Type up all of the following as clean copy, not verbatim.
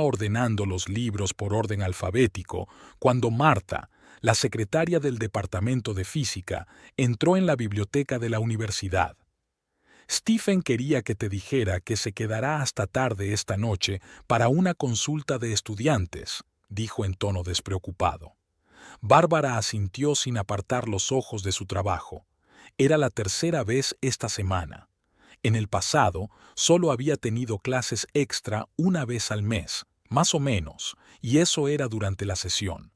ordenando los libros por orden alfabético cuando Marta, la secretaria del departamento de física, entró en la biblioteca de la universidad. Stephen quería que te dijera que se quedará hasta tarde esta noche para una consulta de estudiantes, dijo en tono despreocupado. Bárbara asintió sin apartar los ojos de su trabajo. Era la tercera vez esta semana. En el pasado, solo había tenido clases extra una vez al mes, más o menos, y eso era durante la sesión.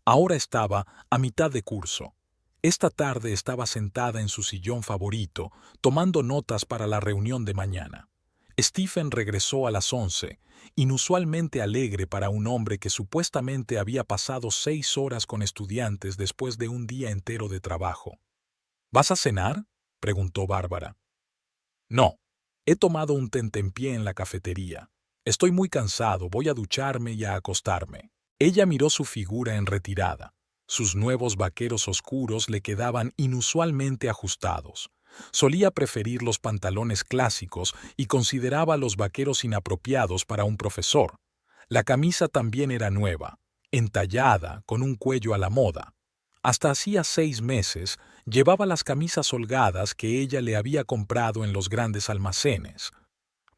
Ahora estaba a mitad de curso. Esta tarde estaba sentada en su sillón favorito, tomando notas para la reunión de mañana. Stephen regresó a las 11, inusualmente alegre para un hombre que supuestamente había pasado 6 horas con estudiantes después de un día entero de trabajo. ¿Vas a cenar?, preguntó Bárbara. No, he tomado un tentempié en la cafetería. Estoy muy cansado, voy a ducharme y a acostarme. Ella miró su figura en retirada. Sus nuevos vaqueros oscuros le quedaban inusualmente ajustados. Solía preferir los pantalones clásicos y consideraba los vaqueros inapropiados para un profesor. La camisa también era nueva, entallada, con un cuello a la moda. Hasta hacía 6 meses llevaba las camisas holgadas que ella le había comprado en los grandes almacenes.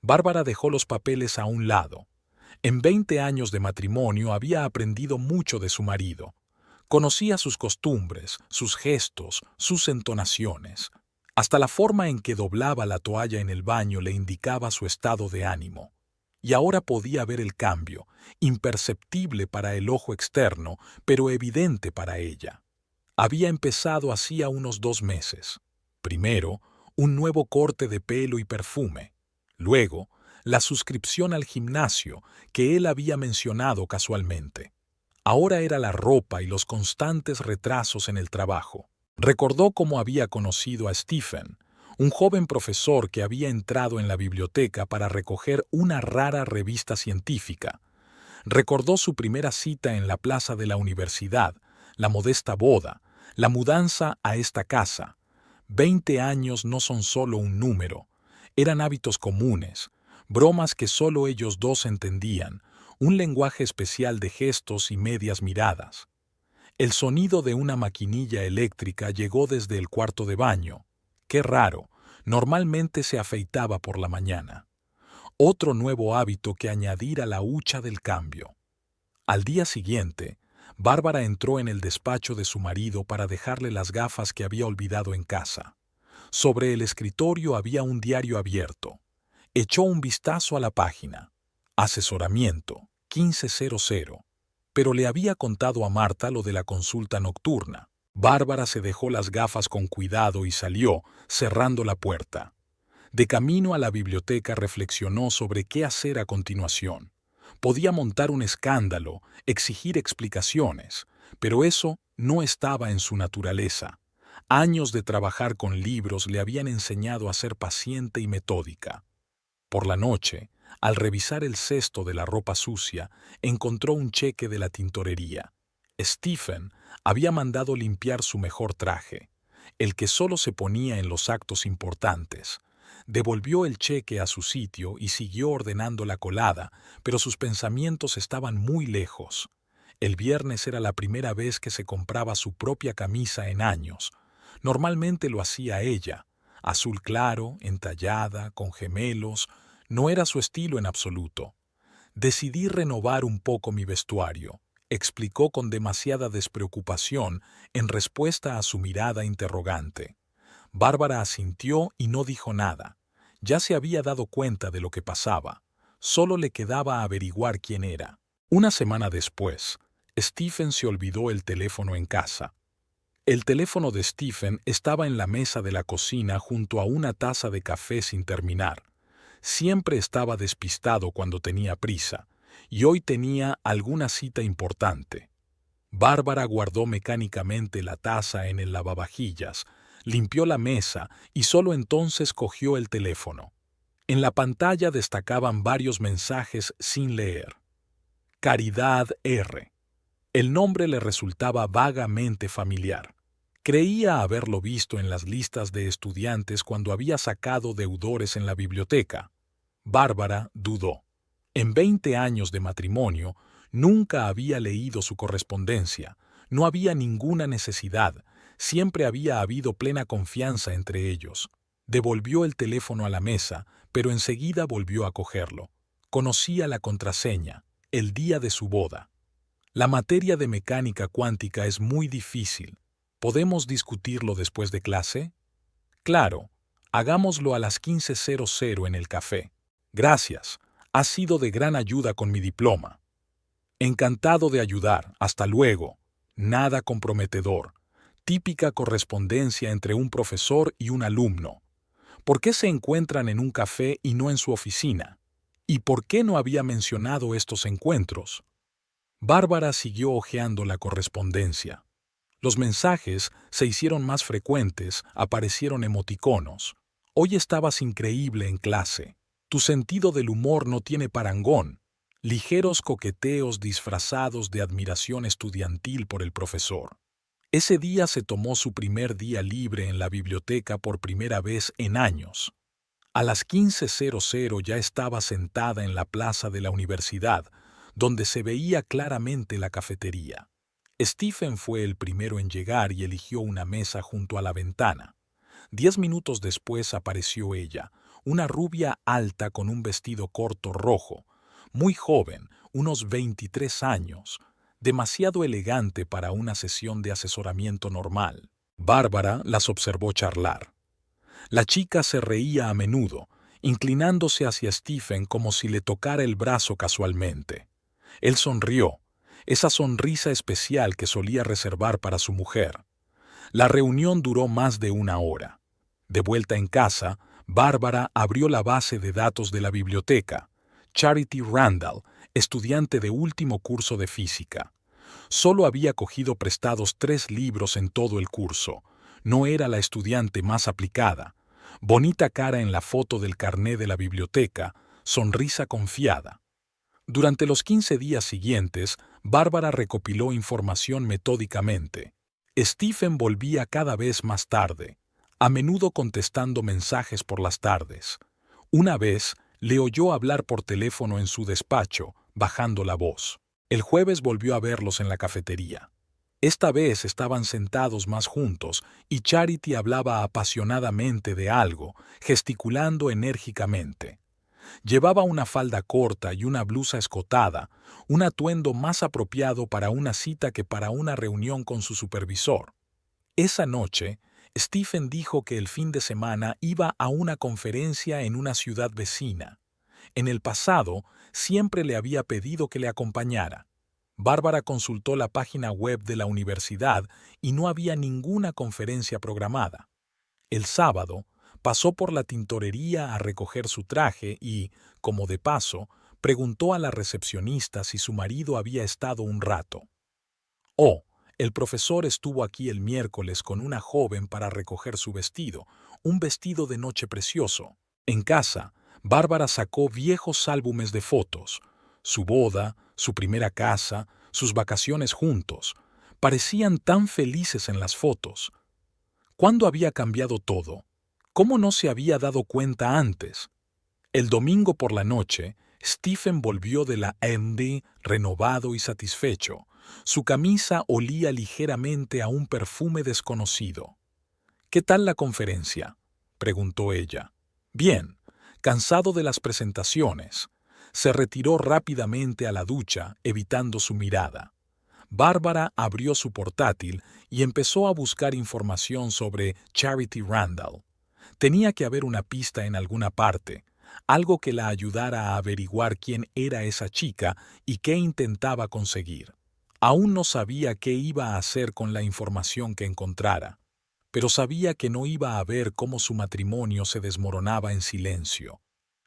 Bárbara dejó los papeles a un lado. En 20 años de matrimonio había aprendido mucho de su marido. Conocía sus costumbres, sus gestos, sus entonaciones. Hasta la forma en que doblaba la toalla en el baño le indicaba su estado de ánimo. Y ahora podía ver el cambio, imperceptible para el ojo externo, pero evidente para ella. Había empezado hacía unos 2 meses. Primero, un nuevo corte de pelo y perfume. Luego, la suscripción al gimnasio que él había mencionado casualmente. Ahora era la ropa y los constantes retrasos en el trabajo. Recordó cómo había conocido a Stephen, un joven profesor que había entrado en la biblioteca para recoger una rara revista científica. Recordó su primera cita en la plaza de la universidad, la modesta boda, la mudanza a esta casa. 20 años no son solo un número, eran hábitos comunes, bromas que solo ellos dos entendían, un lenguaje especial de gestos y medias miradas. El sonido de una maquinilla eléctrica llegó desde el cuarto de baño. Qué raro, normalmente se afeitaba por la mañana. Otro nuevo hábito que añadir a la hucha del cambio. Al día siguiente, Bárbara entró en el despacho de su marido para dejarle las gafas que había olvidado en casa. Sobre el escritorio había un diario abierto. Echó un vistazo a la página. Asesoramiento, 1500. Pero le había contado a Marta lo de la consulta nocturna. Bárbara se dejó las gafas con cuidado y salió, cerrando la puerta. De camino a la biblioteca reflexionó sobre qué hacer a continuación. Podía montar un escándalo, exigir explicaciones, pero eso no estaba en su naturaleza. Años de trabajar con libros le habían enseñado a ser paciente y metódica. Por la noche, al revisar el cesto de la ropa sucia, encontró un cheque de la tintorería. Stephen había mandado limpiar su mejor traje, el que solo se ponía en los actos importantes. Devolvió el cheque a su sitio y siguió ordenando la colada, pero sus pensamientos estaban muy lejos. El viernes era la primera vez que se compraba su propia camisa en años. Normalmente lo hacía ella, azul claro, entallada, con gemelos. No era su estilo en absoluto. Decidí renovar un poco mi vestuario, explicó con demasiada despreocupación en respuesta a su mirada interrogante. Bárbara asintió y no dijo nada. Ya se había dado cuenta de lo que pasaba. Solo le quedaba averiguar quién era. Una semana después, Stephen se olvidó el teléfono en casa. El teléfono de Stephen estaba en la mesa de la cocina junto a una taza de café sin terminar. Siempre estaba despistado cuando tenía prisa, y hoy tenía alguna cita importante. Bárbara guardó mecánicamente la taza en el lavavajillas, limpió la mesa y solo entonces cogió el teléfono. En la pantalla destacaban varios mensajes sin leer. Caridad R. El nombre le resultaba vagamente familiar. Creía haberlo visto en las listas de estudiantes cuando había sacado deudores en la biblioteca. Bárbara dudó. En 20 años de matrimonio, nunca había leído su correspondencia, no había ninguna necesidad, siempre había habido plena confianza entre ellos. Devolvió el teléfono a la mesa, pero enseguida volvió a cogerlo. Conocía la contraseña, el día de su boda. La materia de mecánica cuántica es muy difícil. ¿Podemos discutirlo después de clase? Claro, hagámoslo a las 15:00 en el café. Gracias, has sido de gran ayuda con mi diploma. Encantado de ayudar, hasta luego. Nada comprometedor. Típica correspondencia entre un profesor y un alumno. ¿Por qué se encuentran en un café y no en su oficina? ¿Y por qué no había mencionado estos encuentros? Bárbara siguió hojeando la correspondencia. Los mensajes se hicieron más frecuentes, aparecieron emoticonos. Hoy estabas increíble en clase. Tu sentido del humor no tiene parangón. Ligeros coqueteos disfrazados de admiración estudiantil por el profesor. Ese día se tomó su primer día libre en la biblioteca por primera vez en años. A las 15:00 ya estaba sentada en la plaza de la universidad, donde se veía claramente la cafetería. Stephen fue el primero en llegar y eligió una mesa junto a la ventana. 10 minutos después apareció ella, una rubia alta con un vestido corto rojo, muy joven, unos 23 años, demasiado elegante para una sesión de asesoramiento normal. Bárbara las observó charlar. La chica se reía a menudo, inclinándose hacia Stephen como si le tocara el brazo casualmente. Él sonrió, esa sonrisa especial que solía reservar para su mujer. La reunión duró más de una hora. De vuelta en casa, Bárbara abrió la base de datos de la biblioteca. Charity Randall, estudiante de último curso de física. Solo había cogido prestados 3 libros en todo el curso. No era la estudiante más aplicada. Bonita cara en la foto del carné de la biblioteca, sonrisa confiada. Durante los 15 días siguientes, Bárbara recopiló información metódicamente. Stephen volvía cada vez más tarde, a menudo contestando mensajes por las tardes. Una vez, le oyó hablar por teléfono en su despacho, bajando la voz. El jueves volvió a verlos en la cafetería. Esta vez estaban sentados más juntos y Charity hablaba apasionadamente de algo, gesticulando enérgicamente. Llevaba una falda corta y una blusa escotada, un atuendo más apropiado para una cita que para una reunión con su supervisor. Esa noche, Stephen dijo que el fin de semana iba a una conferencia en una ciudad vecina. En el pasado, siempre le había pedido que le acompañara. Bárbara consultó la página web de la universidad y no había ninguna conferencia programada. El sábado, pasó por la tintorería a recoger su traje y, como de paso, preguntó a la recepcionista si su marido había estado un rato. «Oh, el profesor estuvo aquí el miércoles con una joven para recoger su vestido, un vestido de noche precioso». En casa, Bárbara sacó viejos álbumes de fotos. Su boda, su primera casa, sus vacaciones juntos. Parecían tan felices en las fotos. ¿Cuándo había cambiado todo? ¿Cómo no se había dado cuenta antes? El domingo por la noche, Stephen volvió de la MD renovado y satisfecho. Su camisa olía ligeramente a un perfume desconocido. «¿Qué tal la conferencia?», preguntó ella. «Bien, cansado de las presentaciones». Se retiró rápidamente a la ducha, evitando su mirada. Bárbara abrió su portátil y empezó a buscar información sobre Charity Randall. Tenía que haber una pista en alguna parte, algo que la ayudara a averiguar quién era esa chica y qué intentaba conseguir. Aún no sabía qué iba a hacer con la información que encontrara, pero sabía que no iba a ver cómo su matrimonio se desmoronaba en silencio.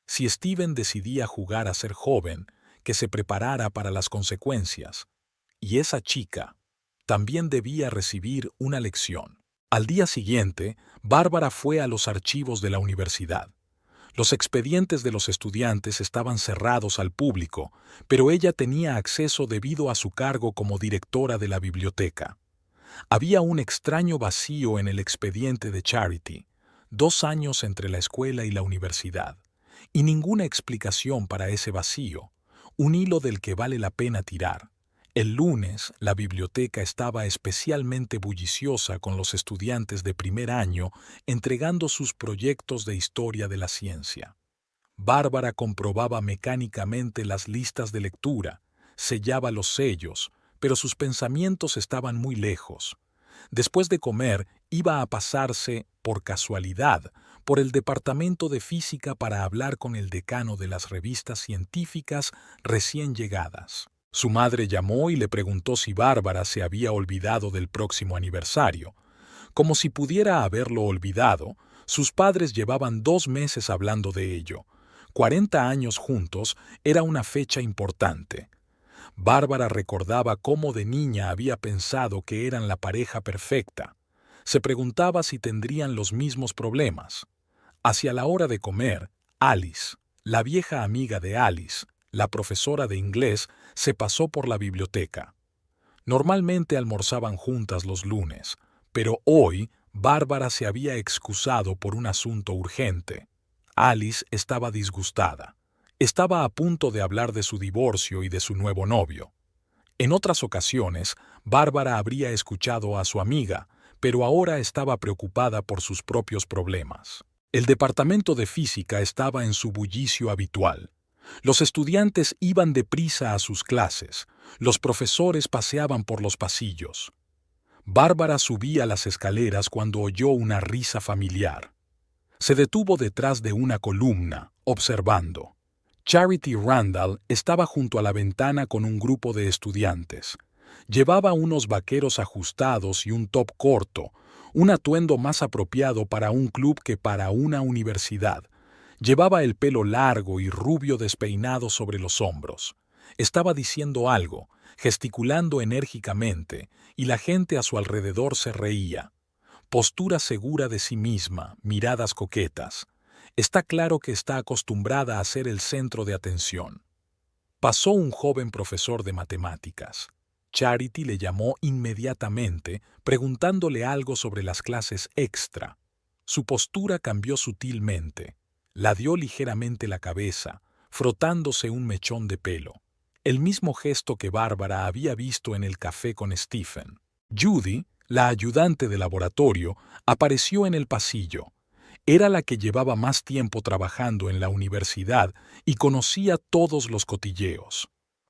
Si Stephen decidía jugar a ser joven, que se preparara para las consecuencias. Y esa chica también debía recibir una lección. Al día siguiente, Bárbara fue a los archivos de la universidad. Los expedientes de los estudiantes estaban cerrados al público, pero ella tenía acceso debido a su cargo como directora de la biblioteca. Había un extraño vacío en el expediente de Charity, 2 años entre la escuela y la universidad. Y ninguna explicación para ese vacío, un hilo del que vale la pena tirar. El lunes, la biblioteca estaba especialmente bulliciosa con los estudiantes de primer año entregando sus proyectos de historia de la ciencia. Bárbara comprobaba mecánicamente las listas de lectura, sellaba los sellos, pero sus pensamientos estaban muy lejos. Después de comer, iba a pasarse, por casualidad, por el departamento de física para hablar con el decano de las revistas científicas recién llegadas. Su madre llamó y le preguntó si Bárbara se había olvidado del próximo aniversario. Como si pudiera haberlo olvidado, sus padres llevaban 2 meses hablando de ello. 40 años juntos era una fecha importante. Bárbara recordaba cómo de niña había pensado que eran la pareja perfecta. Se preguntaba si tendrían los mismos problemas. Hacia la hora de comer, Alice, la vieja amiga de Alice, la profesora de inglés, se pasó por la biblioteca. Normalmente almorzaban juntas los lunes, pero hoy Bárbara se había excusado por un asunto urgente. Alice estaba disgustada. Estaba a punto de hablar de su divorcio y de su nuevo novio. En otras ocasiones, Bárbara habría escuchado a su amiga, pero ahora estaba preocupada por sus propios problemas. El departamento de física estaba en su bullicio habitual. Los estudiantes iban deprisa a sus clases, los profesores paseaban por los pasillos. Bárbara subía las escaleras cuando oyó una risa familiar. Se detuvo detrás de una columna, observando. Charity Randall estaba junto a la ventana con un grupo de estudiantes. Llevaba unos vaqueros ajustados y un top corto, un atuendo más apropiado para un club que para una universidad. Llevaba el pelo largo y rubio despeinado sobre los hombros. Estaba diciendo algo, gesticulando enérgicamente, y la gente a su alrededor se reía. Postura segura de sí misma, miradas coquetas. Está claro que está acostumbrada a ser el centro de atención. Pasó un joven profesor de matemáticas. Charity le llamó inmediatamente, preguntándole algo sobre las clases extra. Su postura cambió sutilmente. Ladeó ligeramente la cabeza, frotándose un mechón de pelo. El mismo gesto que Bárbara había visto en el café con Stephen. Judy, la ayudante de laboratorio, apareció en el pasillo. Era la que llevaba más tiempo trabajando en la universidad y conocía todos los cotilleos.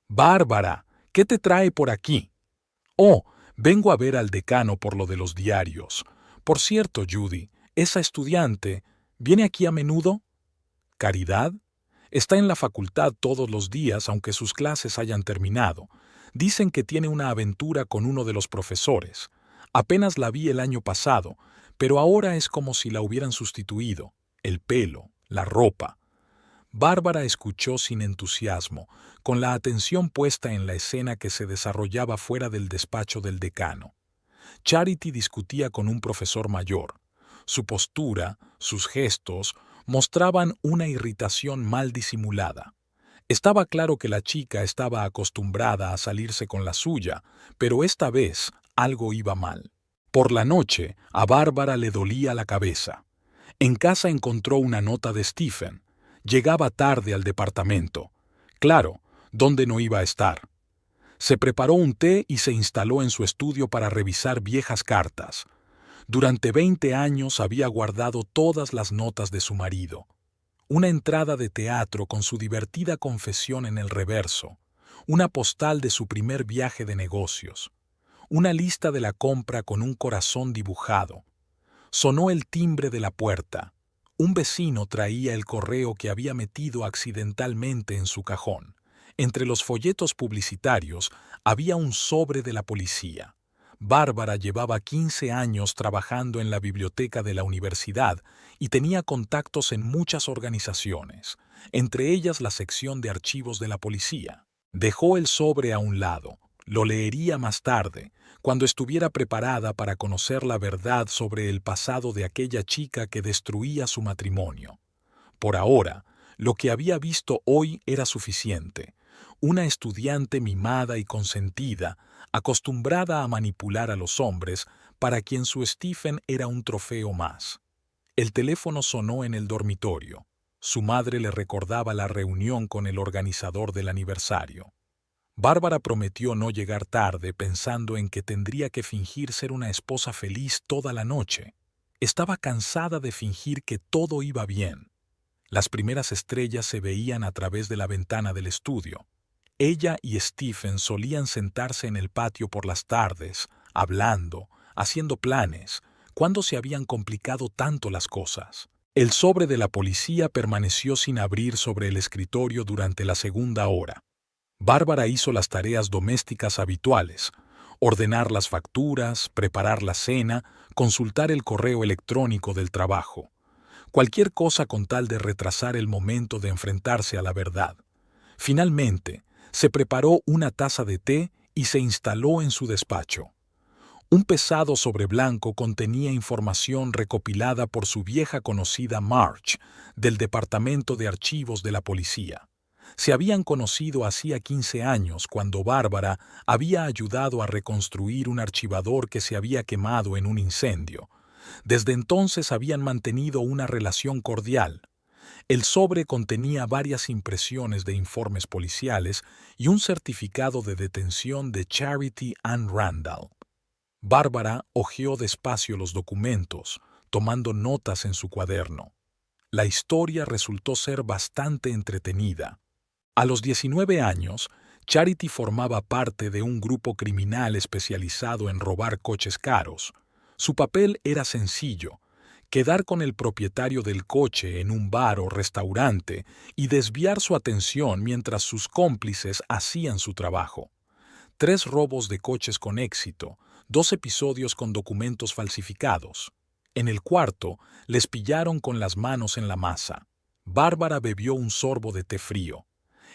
«Bárbara, ¿qué te trae por aquí?» «Oh, vengo a ver al decano por lo de los diarios. Por cierto, Judy, esa estudiante, ¿viene aquí a menudo?» «¿Caridad?» Está en la facultad todos los días aunque sus clases hayan terminado. Dicen que tiene una aventura con uno de los profesores. Apenas la vi el año pasado, pero ahora es como si la hubieran sustituido. El pelo, la ropa. Bárbara escuchó sin entusiasmo, con la atención puesta en la escena que se desarrollaba fuera del despacho del decano. Charity discutía con un profesor mayor. Su postura, sus gestos, mostraban una irritación mal disimulada. Estaba claro que la chica estaba acostumbrada a salirse con la suya, pero esta vez algo iba mal. Por la noche, a Bárbara le dolía la cabeza. En casa encontró una nota de Stephen. Llegaba tarde al departamento. Claro, ¿dónde no iba a estar? Se preparó un té y se instaló en su estudio para revisar viejas cartas. Durante 20 años había guardado todas las notas de su marido. Una entrada de teatro con su divertida confesión en el reverso, una postal de su primer viaje de negocios, una lista de la compra con un corazón dibujado. Sonó el timbre de la puerta. Un vecino traía el correo que había metido accidentalmente en su cajón. Entre los folletos publicitarios había un sobre de la policía. Bárbara llevaba 15 años trabajando en la biblioteca de la universidad y tenía contactos en muchas organizaciones, entre ellas la sección de archivos de la policía. Dejó el sobre a un lado. Lo leería más tarde, cuando estuviera preparada para conocer la verdad sobre el pasado de aquella chica que destruía su matrimonio. Por ahora, lo que había visto hoy era suficiente. Una estudiante mimada y consentida, acostumbrada a manipular a los hombres, para quien su Stephen era un trofeo más. El teléfono sonó en el dormitorio. Su madre le recordaba la reunión con el organizador del aniversario. Bárbara prometió no llegar tarde pensando en que tendría que fingir ser una esposa feliz toda la noche. Estaba cansada de fingir que todo iba bien. Las primeras estrellas se veían a través de la ventana del estudio. Ella y Stephen solían sentarse en el patio por las tardes, hablando, haciendo planes, cuando se habían complicado tanto las cosas. El sobre de la policía permaneció sin abrir sobre el escritorio durante la segunda hora. Bárbara hizo las tareas domésticas habituales: ordenar las facturas, preparar la cena, consultar el correo electrónico del trabajo. Cualquier cosa con tal de retrasar el momento de enfrentarse a la verdad. Finalmente, se preparó una taza de té y se instaló en su despacho. Un pesado sobre blanco contenía información recopilada por su vieja conocida Marge, del Departamento de Archivos de la Policía. Se habían conocido hacía 15 años cuando Bárbara había ayudado a reconstruir un archivador que se había quemado en un incendio. Desde entonces habían mantenido una relación cordial. El sobre contenía varias impresiones de informes policiales y un certificado de detención de Charity Ann Randall. Bárbara hojeó despacio los documentos, tomando notas en su cuaderno. La historia resultó ser bastante entretenida. A los 19 años, Charity formaba parte de un grupo criminal especializado en robar coches caros. Su papel era sencillo: quedar con el propietario del coche en un bar o restaurante y desviar su atención mientras sus cómplices hacían su trabajo. 3 robos de coches con éxito, 2 episodios con documentos falsificados. En el cuarto, les pillaron con las manos en la masa. Bárbara bebió un sorbo de té frío.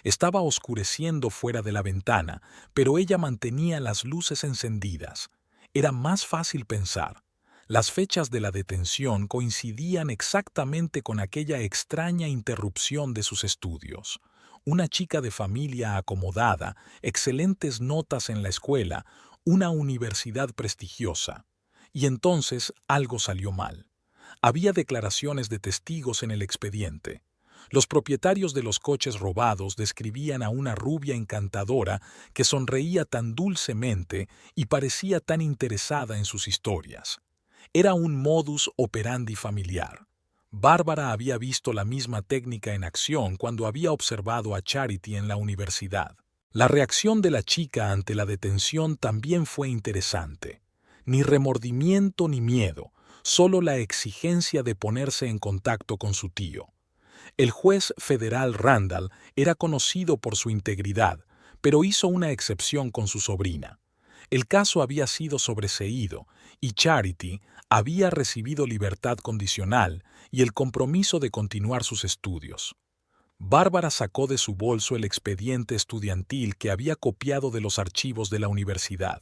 Estaba oscureciendo fuera de la ventana, pero ella mantenía las luces encendidas. Era más fácil pensar. Las fechas de la detención coincidían exactamente con aquella extraña interrupción de sus estudios. Una chica de familia acomodada, excelentes notas en la escuela, una universidad prestigiosa. Y entonces algo salió mal. Había declaraciones de testigos en el expediente. Los propietarios de los coches robados describían a una rubia encantadora que sonreía tan dulcemente y parecía tan interesada en sus historias. Era un modus operandi familiar. Bárbara había visto la misma técnica en acción cuando había observado a Charity en la universidad. La reacción de la chica ante la detención también fue interesante. Ni remordimiento ni miedo, solo la exigencia de ponerse en contacto con su tío. El juez federal Randall era conocido por su integridad, pero hizo una excepción con su sobrina. El caso había sido sobreseído y Charity había recibido libertad condicional y el compromiso de continuar sus estudios. Bárbara sacó de su bolso el expediente estudiantil que había copiado de los archivos de la universidad.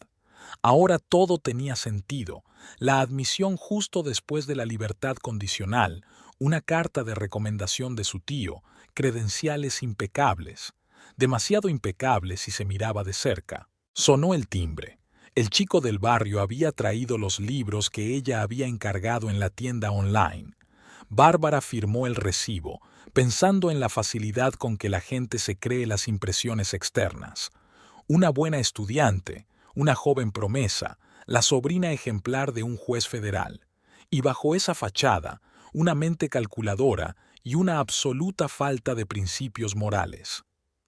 Ahora todo tenía sentido: la admisión justo después de la libertad condicional, una carta de recomendación de su tío, credenciales impecables. Demasiado impecables si se miraba de cerca. Sonó el timbre. El chico del barrio había traído los libros que ella había encargado en la tienda online. Bárbara firmó el recibo, pensando en la facilidad con que la gente se cree las impresiones externas. Una buena estudiante, una joven promesa, la sobrina ejemplar de un juez federal. Y bajo esa fachada, una mente calculadora y una absoluta falta de principios morales.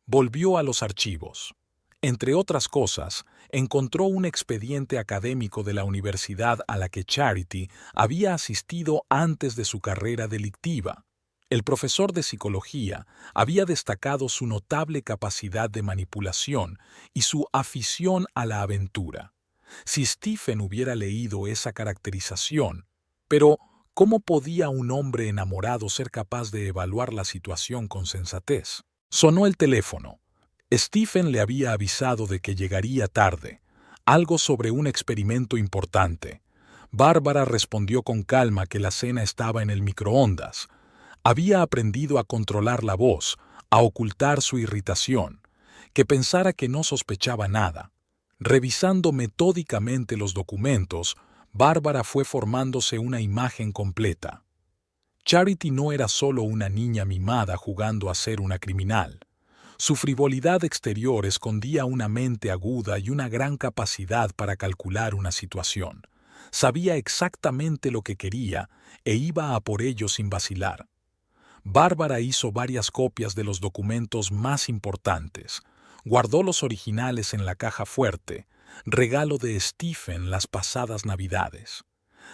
Volvió a los archivos. Entre otras cosas, encontró un expediente académico de la universidad a la que Charity había asistido antes de su carrera delictiva. El profesor de psicología había destacado su notable capacidad de manipulación y su afición a la aventura. Si Stephen hubiera leído esa caracterización, pero ¿cómo podía un hombre enamorado ser capaz de evaluar la situación con sensatez? Sonó el teléfono. Stephen le había avisado de que llegaría tarde, algo sobre un experimento importante. Bárbara respondió con calma que la cena estaba en el microondas. Había aprendido a controlar la voz, a ocultar su irritación, que pensara que no sospechaba nada. Revisando metódicamente los documentos, Bárbara fue formándose una imagen completa. Charity no era solo una niña mimada jugando a ser una criminal. Su frivolidad exterior escondía una mente aguda y una gran capacidad para calcular una situación. Sabía exactamente lo que quería e iba a por ello sin vacilar. Bárbara hizo varias copias de los documentos más importantes. Guardó los originales en la caja fuerte, regalo de Stephen las pasadas Navidades.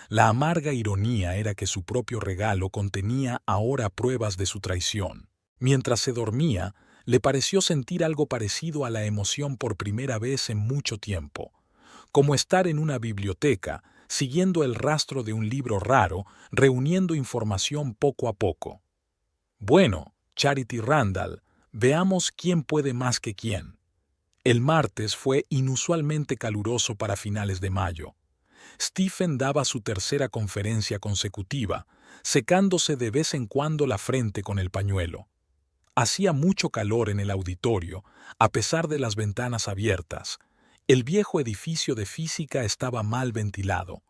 La amarga ironía era que su propio regalo contenía ahora pruebas de su traición. Mientras se dormía, le pareció sentir algo parecido a la emoción por primera vez en mucho tiempo, como estar en una biblioteca, siguiendo el rastro de un libro raro, reuniendo información poco a poco. Bueno, Charity Randall, veamos quién puede más que quién. El martes fue inusualmente caluroso para finales de mayo. Stephen daba su tercera conferencia consecutiva, secándose de vez en cuando la frente con el pañuelo. Hacía mucho calor en el auditorio, a pesar de las ventanas abiertas. El viejo edificio de física estaba mal ventilado.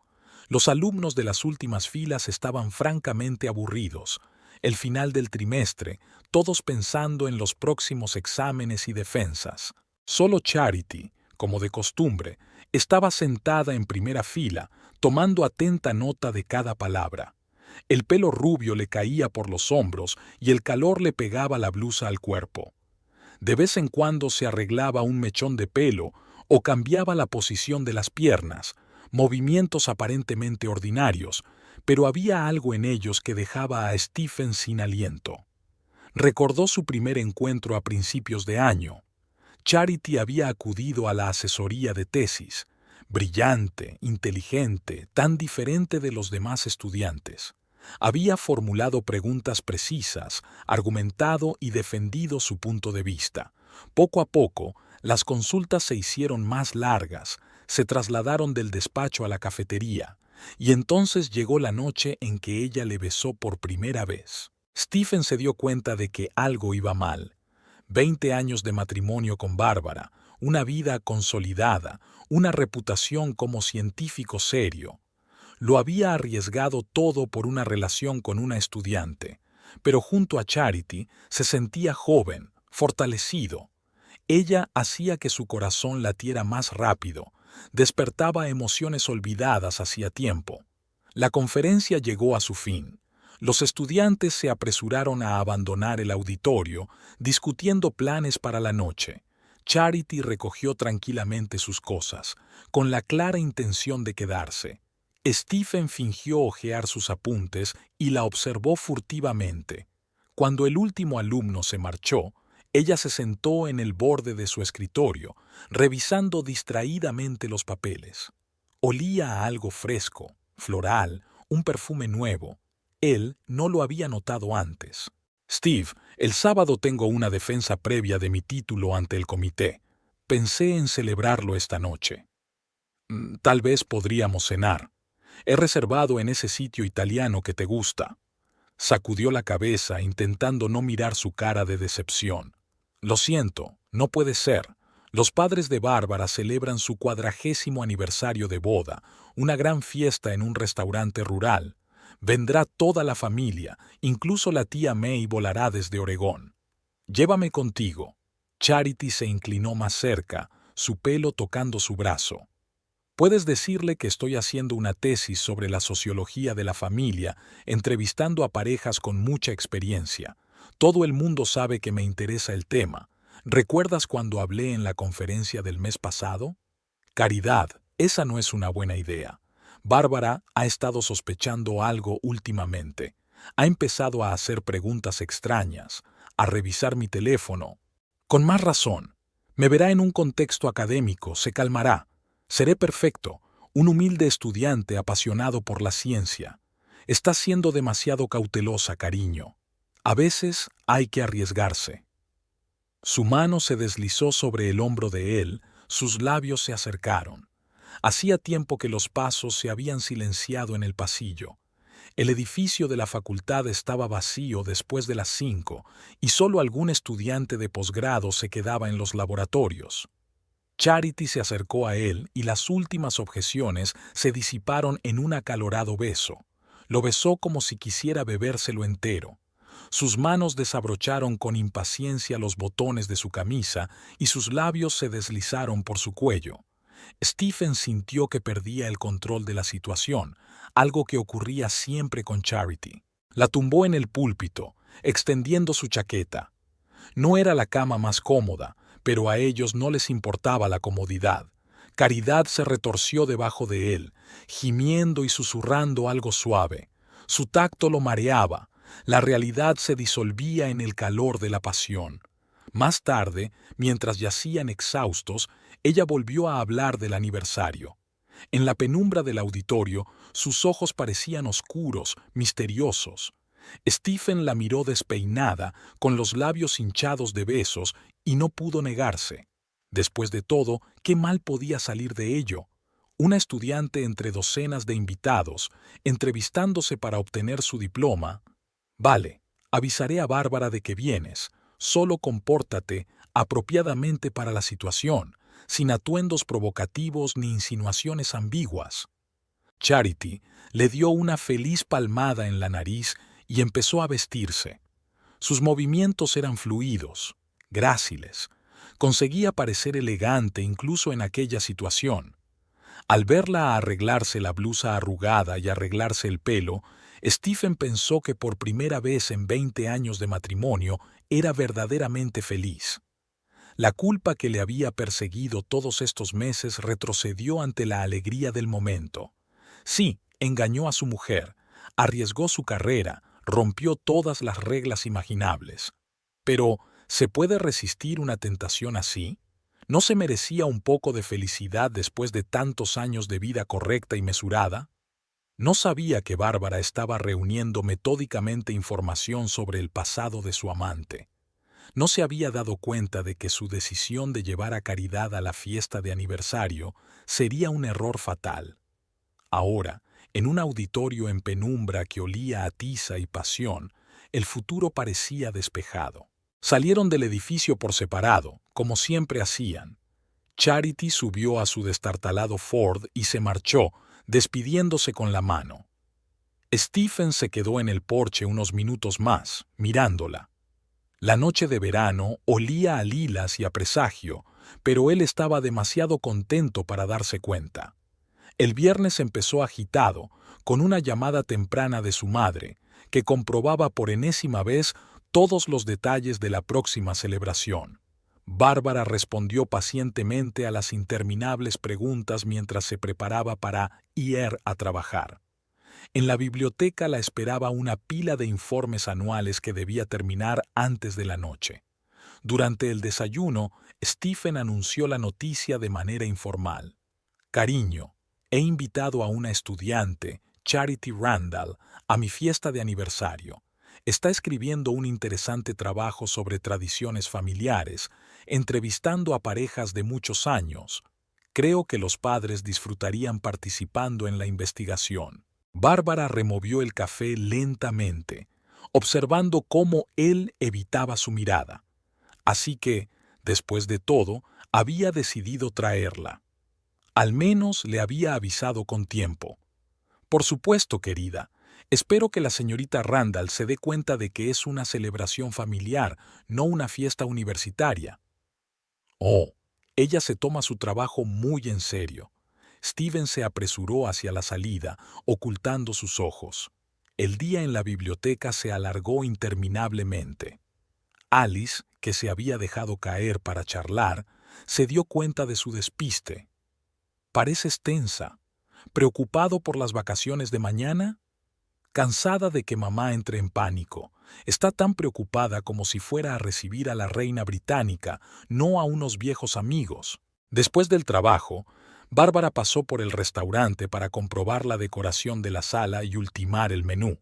Los alumnos de las últimas filas estaban francamente aburridos. El final del trimestre, todos pensando en los próximos exámenes y defensas. Solo Charity, como de costumbre, estaba sentada en primera fila, tomando atenta nota de cada palabra. El pelo rubio le caía por los hombros y el calor le pegaba la blusa al cuerpo. De vez en cuando se arreglaba un mechón de pelo o cambiaba la posición de las piernas, movimientos aparentemente ordinarios, pero había algo en ellos que dejaba a Stephen sin aliento. Recordó su primer encuentro a principios de año. Charity había acudido a la asesoría de tesis, brillante, inteligente, tan diferente de los demás estudiantes. Había formulado preguntas precisas, argumentado y defendido su punto de vista. Poco a poco, las consultas se hicieron más largas, se trasladaron del despacho a la cafetería, y entonces llegó la noche en que ella le besó por primera vez. Stephen se dio cuenta de que algo iba mal. 20 años de matrimonio con Bárbara, una vida consolidada, una reputación como científico serio. Lo había arriesgado todo por una relación con una estudiante, pero junto a Charity se sentía joven, fortalecido. Ella hacía que su corazón latiera más rápido, despertaba emociones olvidadas hacía tiempo. La conferencia llegó a su fin. Los estudiantes se apresuraron a abandonar el auditorio, discutiendo planes para la noche. Charity recogió tranquilamente sus cosas, con la clara intención de quedarse. Stephen fingió hojear sus apuntes y la observó furtivamente. Cuando el último alumno se marchó, ella se sentó en el borde de su escritorio, revisando distraídamente los papeles. Olía a algo fresco, floral, un perfume nuevo. Él no lo había notado antes. Steve, el sábado tengo una defensa previa de mi título ante el comité. Pensé en celebrarlo esta noche. Tal vez podríamos cenar. He reservado en ese sitio italiano que te gusta. Sacudió la cabeza intentando no mirar su cara de decepción. Lo siento, no puede ser. Los padres de Bárbara celebran su 40º aniversario de boda, una gran fiesta en un restaurante rural. Vendrá toda la familia, incluso la tía May volará desde Oregón. Llévame contigo. Charity se inclinó más cerca, su pelo tocando su brazo. Puedes decirle que estoy haciendo una tesis sobre la sociología de la familia, entrevistando a parejas con mucha experiencia. Todo el mundo sabe que me interesa el tema. ¿Recuerdas cuando hablé en la conferencia del mes pasado? Caridad, esa no es una buena idea. Bárbara ha estado sospechando algo últimamente. Ha empezado a hacer preguntas extrañas, a revisar mi teléfono. Con más razón. Me verá en un contexto académico, se calmará. Seré perfecto, un humilde estudiante apasionado por la ciencia. Estás siendo demasiado cautelosa, cariño. A veces hay que arriesgarse. Su mano se deslizó sobre el hombro de él, sus labios se acercaron. Hacía tiempo que los pasos se habían silenciado en el pasillo. El edificio de la facultad estaba vacío después de las 5 y solo algún estudiante de posgrado se quedaba en los laboratorios. Charity se acercó a él y las últimas objeciones se disiparon en un acalorado beso. Lo besó como si quisiera bebérselo entero. Sus manos desabrocharon con impaciencia los botones de su camisa y sus labios se deslizaron por su cuello. Stephen sintió que perdía el control de la situación, algo que ocurría siempre con Charity. La tumbó en el púlpito, extendiendo su chaqueta. No era la cama más cómoda, pero a ellos no les importaba la comodidad. Caridad se retorció debajo de él, gimiendo y susurrando algo suave. Su tacto lo mareaba. La realidad se disolvía en el calor de la pasión. Más tarde, mientras yacían exhaustos, ella volvió a hablar del aniversario. En la penumbra del auditorio, sus ojos parecían oscuros, misteriosos. Stephen la miró despeinada, con los labios hinchados de besos, y no pudo negarse. Después de todo, ¿qué mal podía salir de ello? Una estudiante entre docenas de invitados, entrevistándose para obtener su diploma. Vale, avisaré a Bárbara de que vienes. Solo compórtate apropiadamente para la situación, sin atuendos provocativos ni insinuaciones ambiguas. Charity le dio una feliz palmada en la nariz y empezó a vestirse. Sus movimientos eran fluidos, gráciles. Conseguía parecer elegante incluso en aquella situación. Al verla arreglarse la blusa arrugada y arreglarse el pelo, Stephen pensó que por primera vez en 20 años de matrimonio era verdaderamente feliz. La culpa que le había perseguido todos estos meses retrocedió ante la alegría del momento. Sí, engañó a su mujer, arriesgó su carrera, rompió todas las reglas imaginables. Pero, ¿se puede resistir una tentación así? ¿No se merecía un poco de felicidad después de tantos años de vida correcta y mesurada? No sabía que Bárbara estaba reuniendo metódicamente información sobre el pasado de su amante. No se había dado cuenta de que su decisión de llevar a Caridad a la fiesta de aniversario sería un error fatal. Ahora, en un auditorio en penumbra que olía a tiza y pasión, el futuro parecía despejado. Salieron del edificio por separado, como siempre hacían. Charity subió a su destartalado Ford y se marchó, despidiéndose con la mano. Stephen se quedó en el porche unos minutos más, mirándola. La noche de verano olía a lilas y a presagio, pero él estaba demasiado contento para darse cuenta. El viernes empezó agitado, con una llamada temprana de su madre, que comprobaba por enésima vez todos los detalles de la próxima celebración. Bárbara respondió pacientemente a las interminables preguntas mientras se preparaba para ir a trabajar. En la biblioteca la esperaba una pila de informes anuales que debía terminar antes de la noche. Durante el desayuno, Stephen anunció la noticia de manera informal. Cariño, he invitado a una estudiante, Charity Randall, a mi fiesta de aniversario. Está escribiendo un interesante trabajo sobre tradiciones familiares, entrevistando a parejas de muchos años. Creo que los padres disfrutarían participando en la investigación. Bárbara removió el café lentamente, observando cómo él evitaba su mirada. Así que, después de todo, había decidido traerla. Al menos le había avisado con tiempo. Por supuesto, querida. Espero que la señorita Randall se dé cuenta de que es una celebración familiar, no una fiesta universitaria. Oh, ella se toma su trabajo muy en serio. Stephen se apresuró hacia la salida, ocultando sus ojos. El día en la biblioteca se alargó interminablemente. Alice, que se había dejado caer para charlar, se dio cuenta de su despiste. «Pareces tensa. ¿Preocupado por las vacaciones de mañana?» Cansada de que mamá entre en pánico. Está tan preocupada como si fuera a recibir a la reina británica, no a unos viejos amigos. Después del trabajo, Bárbara pasó por el restaurante para comprobar la decoración de la sala y ultimar el menú.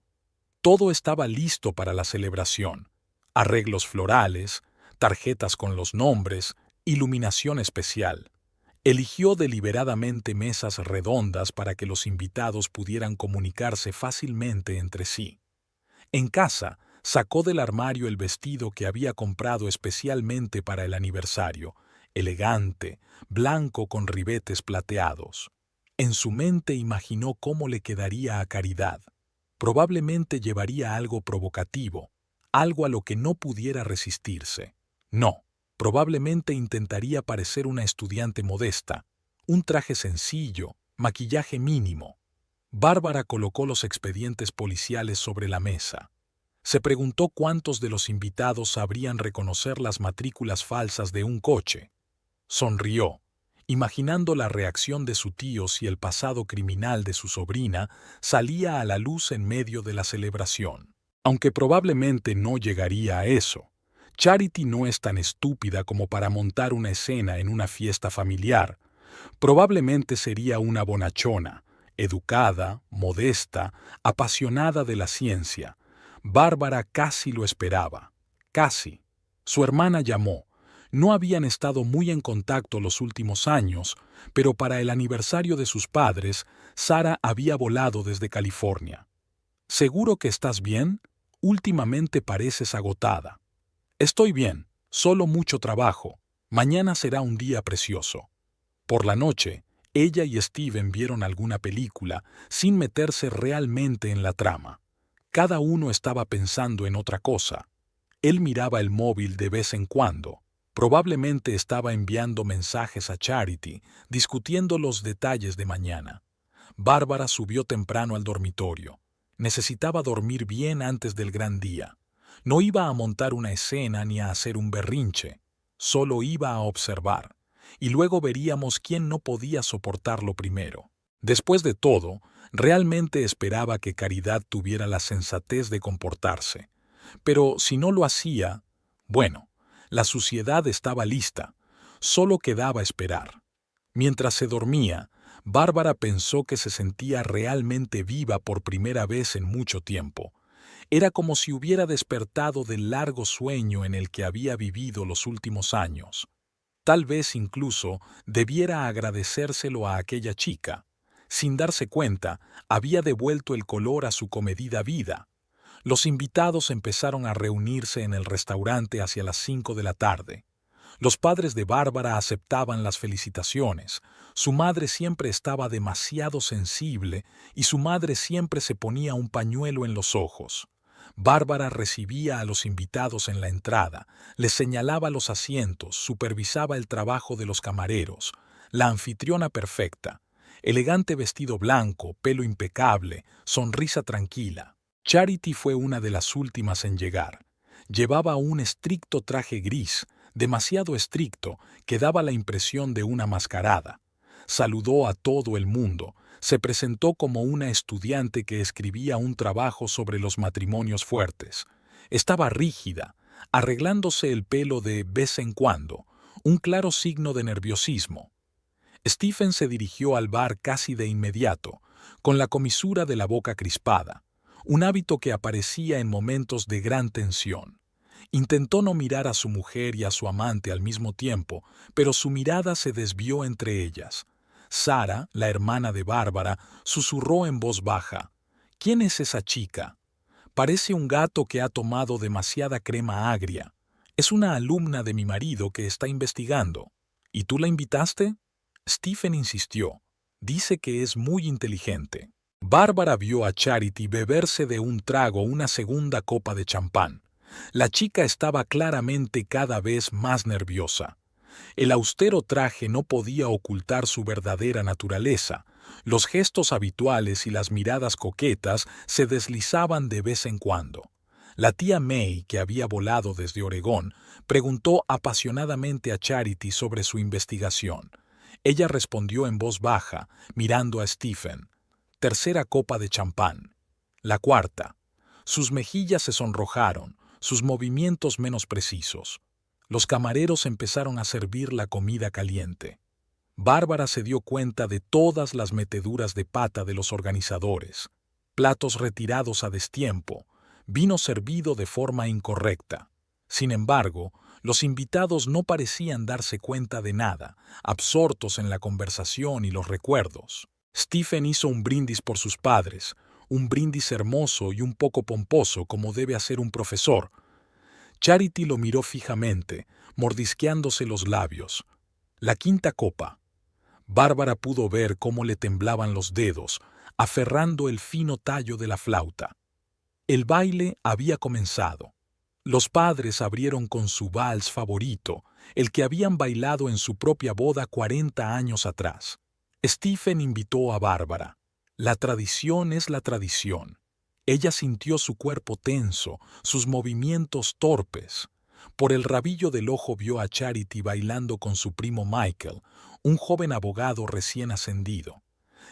Todo estaba listo para la celebración. Arreglos florales, tarjetas con los nombres, iluminación especial. Eligió deliberadamente mesas redondas para que los invitados pudieran comunicarse fácilmente entre sí. En casa, sacó del armario el vestido que había comprado especialmente para el aniversario, elegante, blanco con ribetes plateados. En su mente imaginó cómo le quedaría a Caridad. Probablemente llevaría algo provocativo, algo a lo que no pudiera resistirse. No, probablemente intentaría parecer una estudiante modesta, un traje sencillo, maquillaje mínimo. Bárbara colocó los expedientes policiales sobre la mesa. Se preguntó cuántos de los invitados sabrían reconocer las matrículas falsas de un coche. Sonrió, imaginando la reacción de su tío si el pasado criminal de su sobrina salía a la luz en medio de la celebración. Aunque probablemente no llegaría a eso, Charity no es tan estúpida como para montar una escena en una fiesta familiar. Probablemente sería una bonachona, educada, modesta, apasionada de la ciencia. Bárbara casi lo esperaba. Casi. Su hermana llamó. No habían estado muy en contacto los últimos años, pero para el aniversario de sus padres, Sara había volado desde California. ¿Seguro que estás bien? Últimamente pareces agotada. Estoy bien, solo mucho trabajo. Mañana será un día precioso. Por la noche, ella y Steven vieron alguna película sin meterse realmente en la trama. Cada uno estaba pensando en otra cosa. Él miraba el móvil de vez en cuando. Probablemente estaba enviando mensajes a Charity, discutiendo los detalles de mañana. Bárbara subió temprano al dormitorio. Necesitaba dormir bien antes del gran día. No iba a montar una escena ni a hacer un berrinche. Solo iba a observar. Y luego veríamos quién no podía soportarlo primero. Después de todo, realmente esperaba que Caridad tuviera la sensatez de comportarse. Pero si no lo hacía, bueno, la suciedad estaba lista. Solo quedaba esperar. Mientras se dormía, Bárbara pensó que se sentía realmente viva por primera vez en mucho tiempo. Era como si hubiera despertado del largo sueño en el que había vivido los últimos años. Tal vez incluso debiera agradecérselo a aquella chica. Sin darse cuenta, había devuelto el color a su comedida vida. Los invitados empezaron a reunirse en el restaurante hacia las 5 de la tarde. Los padres de Bárbara aceptaban las felicitaciones. Su madre siempre estaba demasiado sensible y su madre siempre se ponía un pañuelo en los ojos. Bárbara recibía a los invitados en la entrada, les señalaba los asientos, supervisaba el trabajo de los camareros. La anfitriona perfecta, elegante vestido blanco, pelo impecable, sonrisa tranquila. Charity fue una de las últimas en llegar. Llevaba un estricto traje gris, demasiado estricto, que daba la impresión de una mascarada. Saludó a todo el mundo. Se presentó como una estudiante que escribía un trabajo sobre los matrimonios fuertes. Estaba rígida, arreglándose el pelo de vez en cuando, un claro signo de nerviosismo. Stephen se dirigió al bar casi de inmediato, con la comisura de la boca crispada, un hábito que aparecía en momentos de gran tensión. Intentó no mirar a su mujer y a su amante al mismo tiempo, pero su mirada se desvió entre ellas. Sara, la hermana de Bárbara, susurró en voz baja: «¿Quién es esa chica? Parece un gato que ha tomado demasiada crema agria. Es una alumna de mi marido que está investigando. ¿Y tú la invitaste?» Stephen insistió. «Dice que es muy inteligente». Bárbara vio a Charity beberse de un trago una segunda copa de champán. La chica estaba claramente cada vez más nerviosa. El austero traje no podía ocultar su verdadera naturaleza. Los gestos habituales y las miradas coquetas se deslizaban de vez en cuando. La tía May, que había volado desde Oregón, preguntó apasionadamente a Charity sobre su investigación. Ella respondió en voz baja, mirando a Stephen. Tercera copa de champán. La cuarta. Sus mejillas se sonrojaron, sus movimientos menos precisos. Los camareros empezaron a servir la comida caliente. Bárbara se dio cuenta de todas las meteduras de pata de los organizadores. Platos retirados a destiempo, vino servido de forma incorrecta. Sin embargo, los invitados no parecían darse cuenta de nada, absortos en la conversación y los recuerdos. Stephen hizo un brindis por sus padres, un brindis hermoso y un poco pomposo como debe hacer un profesor. Charity lo miró fijamente, mordisqueándose los labios. La quinta copa. Bárbara pudo ver cómo le temblaban los dedos, aferrando el fino tallo de la flauta. El baile había comenzado. Los padres abrieron con su vals favorito, el que habían bailado en su propia boda 40 años atrás. Stephen invitó a Bárbara. La tradición es la tradición. Ella sintió su cuerpo tenso, sus movimientos torpes. Por el rabillo del ojo vio a Charity bailando con su primo Michael, un joven abogado recién ascendido.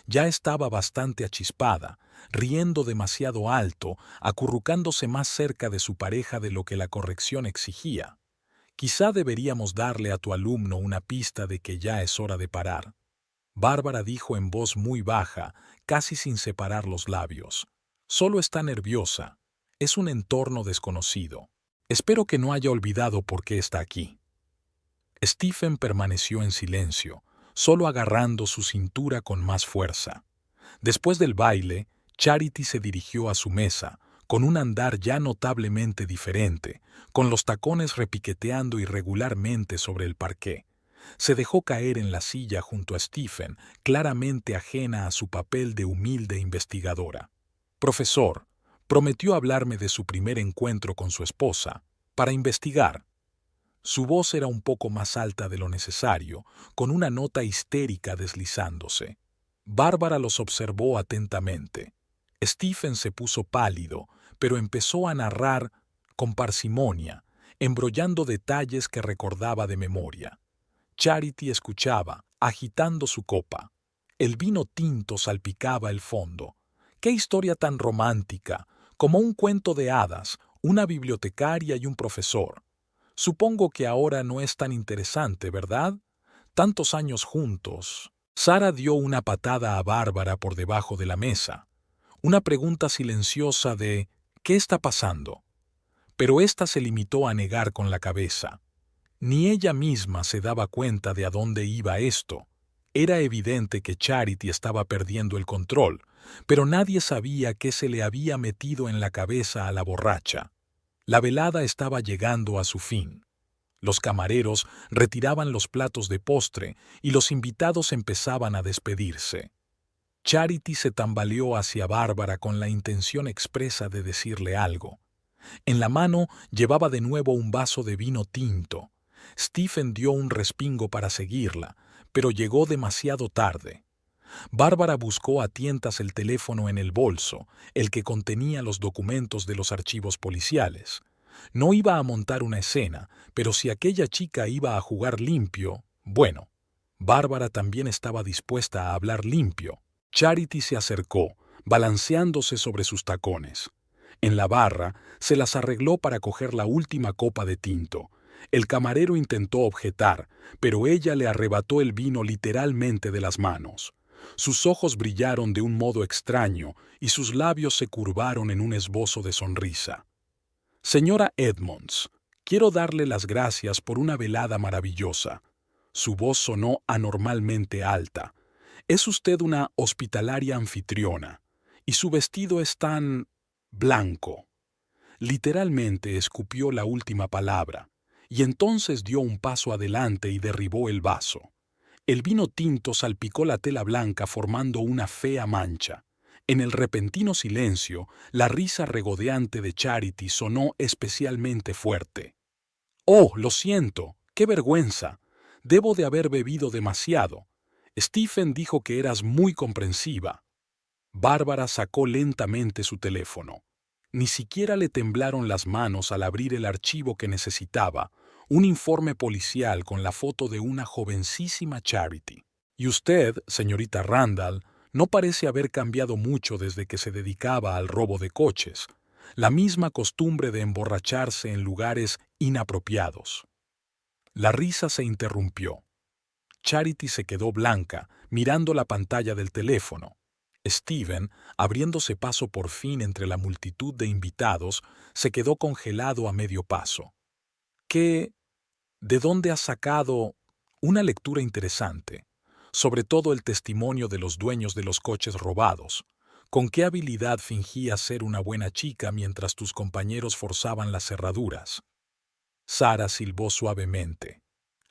Ya estaba bastante achispada, riendo demasiado alto, acurrucándose más cerca de su pareja de lo que la corrección exigía. Quizá deberíamos darle a tu alumno una pista de que ya es hora de parar. Bárbara dijo en voz muy baja, casi sin separar los labios. Solo está nerviosa. Es un entorno desconocido. Espero que no haya olvidado por qué está aquí. Stephen permaneció en silencio, solo agarrando su cintura con más fuerza. Después del baile, Charity se dirigió a su mesa, con un andar ya notablemente diferente, con los tacones repiqueteando irregularmente sobre el parqué. Se dejó caer en la silla junto a Stephen, claramente ajena a su papel de humilde investigadora. Profesor, prometió hablarme de su primer encuentro con su esposa, para investigar. Su voz era un poco más alta de lo necesario, con una nota histérica deslizándose. Bárbara los observó atentamente. Stephen se puso pálido, pero empezó a narrar con parsimonia, embrollando detalles que recordaba de memoria. Charity escuchaba, agitando su copa. El vino tinto salpicaba el fondo. ¡Qué historia tan romántica! Como un cuento de hadas, una bibliotecaria y un profesor. Supongo que ahora no es tan interesante, ¿verdad? Tantos años juntos. Sara dio una patada a Bárbara por debajo de la mesa. Una pregunta silenciosa de ¿qué está pasando? Pero ésta se limitó a negar con la cabeza. Ni ella misma se daba cuenta de a dónde iba esto. Era evidente que Charity estaba perdiendo el control, pero nadie sabía qué se le había metido en la cabeza a la borracha. La velada estaba llegando a su fin. Los camareros retiraban los platos de postre y los invitados empezaban a despedirse. Charity se tambaleó hacia Bárbara con la intención expresa de decirle algo. En la mano llevaba de nuevo un vaso de vino tinto. Stephen dio un respingo para seguirla, pero llegó demasiado tarde. Bárbara buscó a tientas el teléfono en el bolso, el que contenía los documentos de los archivos policiales. No iba a montar una escena, pero si aquella chica iba a jugar limpio, bueno. Bárbara también estaba dispuesta a hablar limpio. Charity se acercó, balanceándose sobre sus tacones. En la barra se las arregló para coger la última copa de tinto. El camarero intentó objetar, pero ella le arrebató el vino literalmente de las manos. Sus ojos brillaron de un modo extraño y sus labios se curvaron en un esbozo de sonrisa. Señora Edmonds, quiero darle las gracias por una velada maravillosa. Su voz sonó anormalmente alta. Es usted una hospitalaria anfitriona, y su vestido es tan blanco. Literalmente escupió la última palabra, y entonces dio un paso adelante y derribó el vaso. El vino tinto salpicó la tela blanca formando una fea mancha. En el repentino silencio, la risa regodeante de Charity sonó especialmente fuerte. «Oh, lo siento, qué vergüenza. Debo de haber bebido demasiado. Stephen dijo que eras muy comprensiva». Bárbara sacó lentamente su teléfono. Ni siquiera le temblaron las manos al abrir el archivo que necesitaba, un informe policial con la foto de una jovencísima Charity. «Y usted, señorita Randall, no parece haber cambiado mucho desde que se dedicaba al robo de coches, la misma costumbre de emborracharse en lugares inapropiados». La risa se interrumpió. Charity se quedó blanca, mirando la pantalla del teléfono. Stephen, abriéndose paso por fin entre la multitud de invitados, se quedó congelado a medio paso. ¿Qué? ¿De dónde has sacado? Una lectura interesante, sobre todo el testimonio de los dueños de los coches robados. ¿Con qué habilidad fingías ser una buena chica mientras tus compañeros forzaban las cerraduras? Sara silbó suavemente.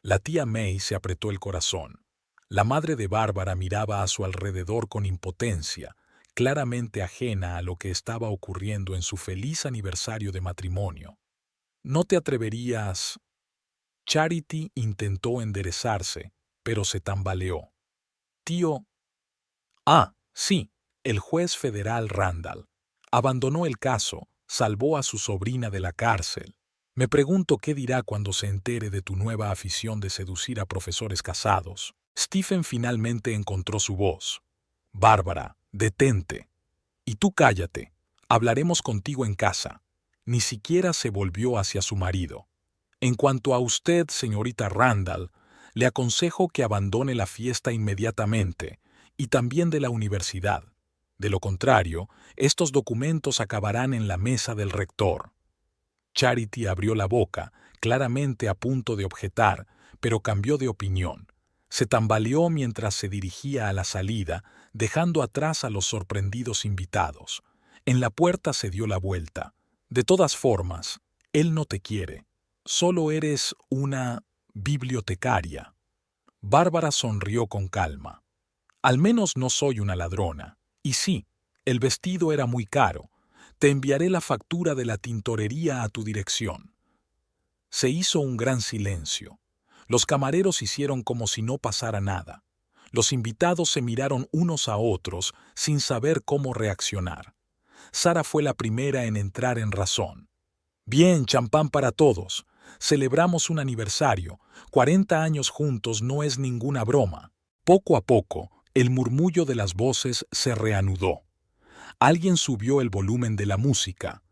La tía May se apretó el corazón. La madre de Bárbara miraba a su alrededor con impotencia, claramente ajena a lo que estaba ocurriendo en su feliz aniversario de matrimonio. ¿No te atreverías? Charity intentó enderezarse, pero se tambaleó. Tío. Ah, sí, el juez federal Randall. Abandonó el caso, salvó a su sobrina de la cárcel. Me pregunto qué dirá cuando se entere de tu nueva afición de seducir a profesores casados. Stephen finalmente encontró su voz. Bárbara, detente. Y tú cállate. Hablaremos contigo en casa. Ni siquiera se volvió hacia su marido. En cuanto a usted, señorita Randall, le aconsejo que abandone la fiesta inmediatamente, y también de la universidad. De lo contrario, estos documentos acabarán en la mesa del rector. Charity abrió la boca, claramente a punto de objetar, pero cambió de opinión. Se tambaleó mientras se dirigía a la salida, dejando atrás a los sorprendidos invitados. En la puerta se dio la vuelta. De todas formas, él no te quiere. Solo eres una bibliotecaria. Bárbara sonrió con calma. Al menos no soy una ladrona. Y sí, el vestido era muy caro. Te enviaré la factura de la tintorería a tu dirección. Se hizo un gran silencio. Los camareros hicieron como si no pasara nada. Los invitados se miraron unos a otros sin saber cómo reaccionar. Sara fue la primera en entrar en razón. Bien, champán para todos. Celebramos un aniversario. 40 años juntos no es ninguna broma. Poco a poco, el murmullo de las voces se reanudó. Alguien subió el volumen de la música.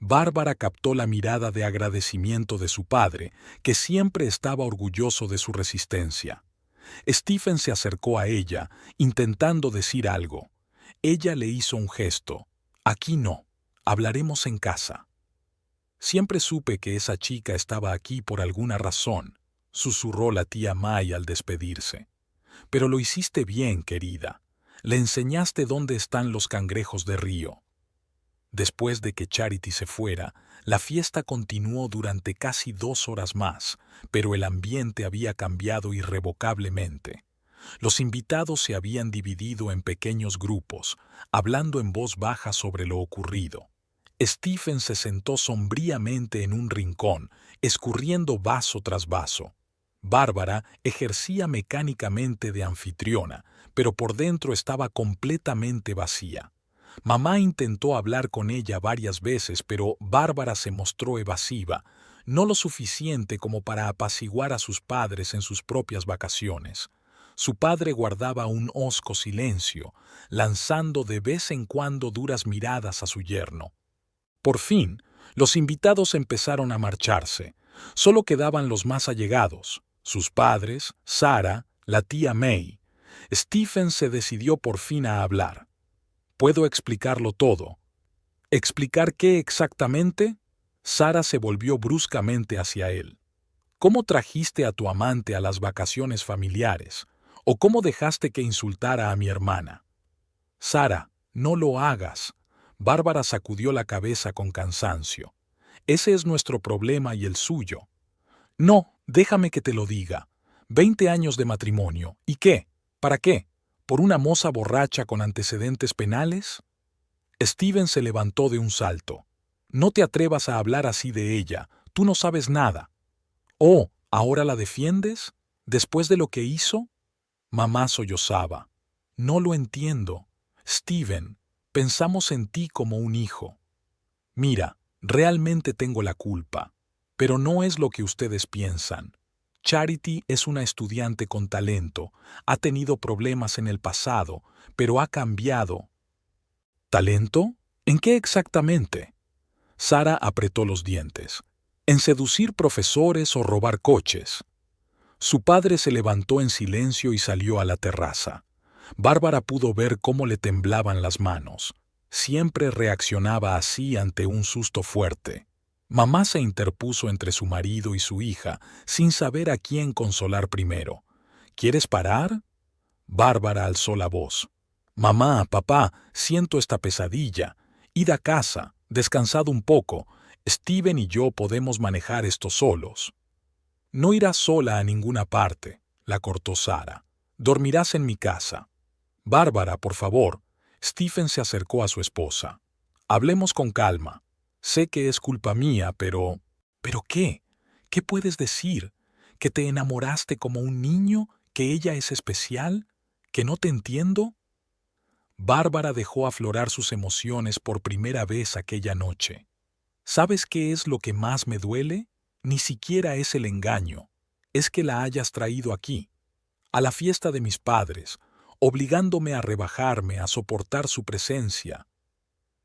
Bárbara captó la mirada de agradecimiento de su padre, que siempre estaba orgulloso de su resistencia. Stephen se acercó a ella, intentando decir algo. Ella le hizo un gesto. Aquí no. Hablaremos en casa. Siempre supe que esa chica estaba aquí por alguna razón, susurró la tía May al despedirse. Pero lo hiciste bien, querida. Le enseñaste dónde están los cangrejos de río. Después de que Charity se fuera, la fiesta continuó durante casi 2 horas más, pero el ambiente había cambiado irrevocablemente. Los invitados se habían dividido en pequeños grupos, hablando en voz baja sobre lo ocurrido. Stephen se sentó sombríamente en un rincón, escurriendo vaso tras vaso. Bárbara ejercía mecánicamente de anfitriona, pero por dentro estaba completamente vacía. Mamá intentó hablar con ella varias veces, pero Bárbara se mostró evasiva, no lo suficiente como para apaciguar a sus padres en sus propias vacaciones. Su padre guardaba un hosco silencio, lanzando de vez en cuando duras miradas a su yerno. Por fin, los invitados empezaron a marcharse. Solo quedaban los más allegados, sus padres, Sara, la tía May. Stephen se decidió por fin a hablar. «Puedo explicarlo todo». «¿Explicar qué exactamente?» Sara se volvió bruscamente hacia él. «¿Cómo trajiste a tu amante a las vacaciones familiares? ¿O cómo dejaste que insultara a mi hermana?» «Sara, no lo hagas». Bárbara sacudió la cabeza con cansancio. «Ese es nuestro problema y el suyo». «No, déjame que te lo diga. 20 años de matrimonio. ¿Y qué? ¿Para qué? ¿Por una moza borracha con antecedentes penales?» Stephen se levantó de un salto. «No te atrevas a hablar así de ella. Tú no sabes nada». «Oh, ¿ahora la defiendes? ¿Después de lo que hizo?» Mamá sollozaba. «No lo entiendo. Stephen, pensamos en ti como un hijo. Mira, realmente tengo la culpa, pero no es lo que ustedes piensan. Charity es una estudiante con talento, ha tenido problemas en el pasado, pero ha cambiado». «¿Talento? ¿En qué exactamente?» Sara apretó los dientes. «¿En seducir profesores o robar coches?» Su padre se levantó en silencio y salió a la terraza. Bárbara pudo ver cómo le temblaban las manos. Siempre reaccionaba así ante un susto fuerte. Mamá se interpuso entre su marido y su hija, sin saber a quién consolar primero. «¿Quieres parar?» Bárbara alzó la voz. «Mamá, papá, siento esta pesadilla. Id a casa, descansad un poco. Stephen y yo podemos manejar esto solos». «No irás sola a ninguna parte», la cortó Sara. «Dormirás en mi casa». «Bárbara, por favor». Stephen se acercó a su esposa. Hablemos con calma. Sé que es culpa mía, pero... ¿Pero qué? ¿Qué puedes decir? ¿Que te enamoraste como un niño? ¿Que ella es especial? ¿Que no te entiendo? Bárbara dejó aflorar sus emociones por primera vez aquella noche. ¿Sabes qué es lo que más me duele? Ni siquiera es el engaño. Es que la hayas traído aquí, a la fiesta de mis padres, obligándome a rebajarme, a soportar su presencia.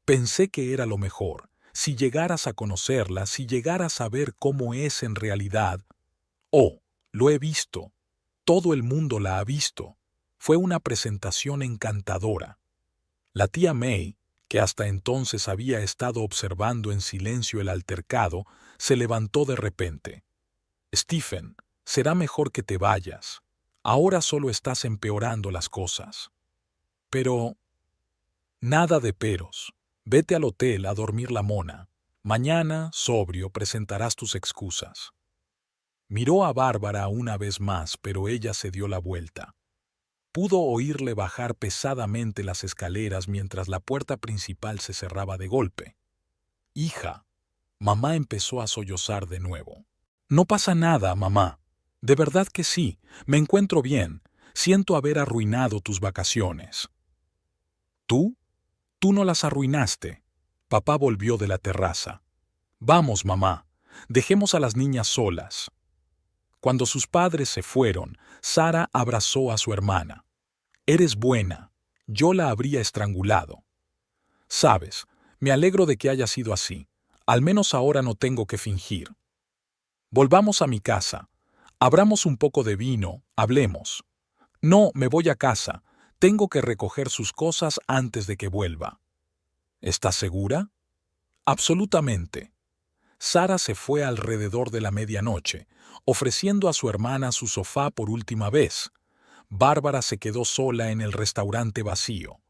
Pensé que era lo mejor. Si llegaras a conocerla, si llegaras a ver cómo es en realidad. Oh, lo he visto. Todo el mundo la ha visto. Fue una presentación encantadora. La tía May, que hasta entonces había estado observando en silencio el altercado, se levantó de repente. Stephen, será mejor que te vayas. Ahora solo estás empeorando las cosas. Pero... Nada de peros. Vete al hotel a dormir la mona. Mañana, sobrio, presentarás tus excusas. Miró a Bárbara una vez más, pero ella se dio la vuelta. Pudo oírle bajar pesadamente las escaleras mientras la puerta principal se cerraba de golpe. Hija, mamá empezó a sollozar de nuevo. No pasa nada, mamá. De verdad que sí, me encuentro bien. Siento haber arruinado tus vacaciones. ¿Tú? Tú no las arruinaste. Papá volvió de la terraza. Vamos, mamá, dejemos a las niñas solas. Cuando sus padres se fueron, Sara abrazó a su hermana. Eres buena. Yo la habría estrangulado. Sabes, me alegro de que haya sido así. Al menos ahora no tengo que fingir. Volvamos a mi casa. Abramos un poco de vino, hablemos. No, me voy a casa. Tengo que recoger sus cosas antes de que vuelva. ¿Estás segura? Absolutamente. Sara se fue alrededor de la medianoche, ofreciendo a su hermana su sofá por última vez. Bárbara se quedó sola en el restaurante vacío.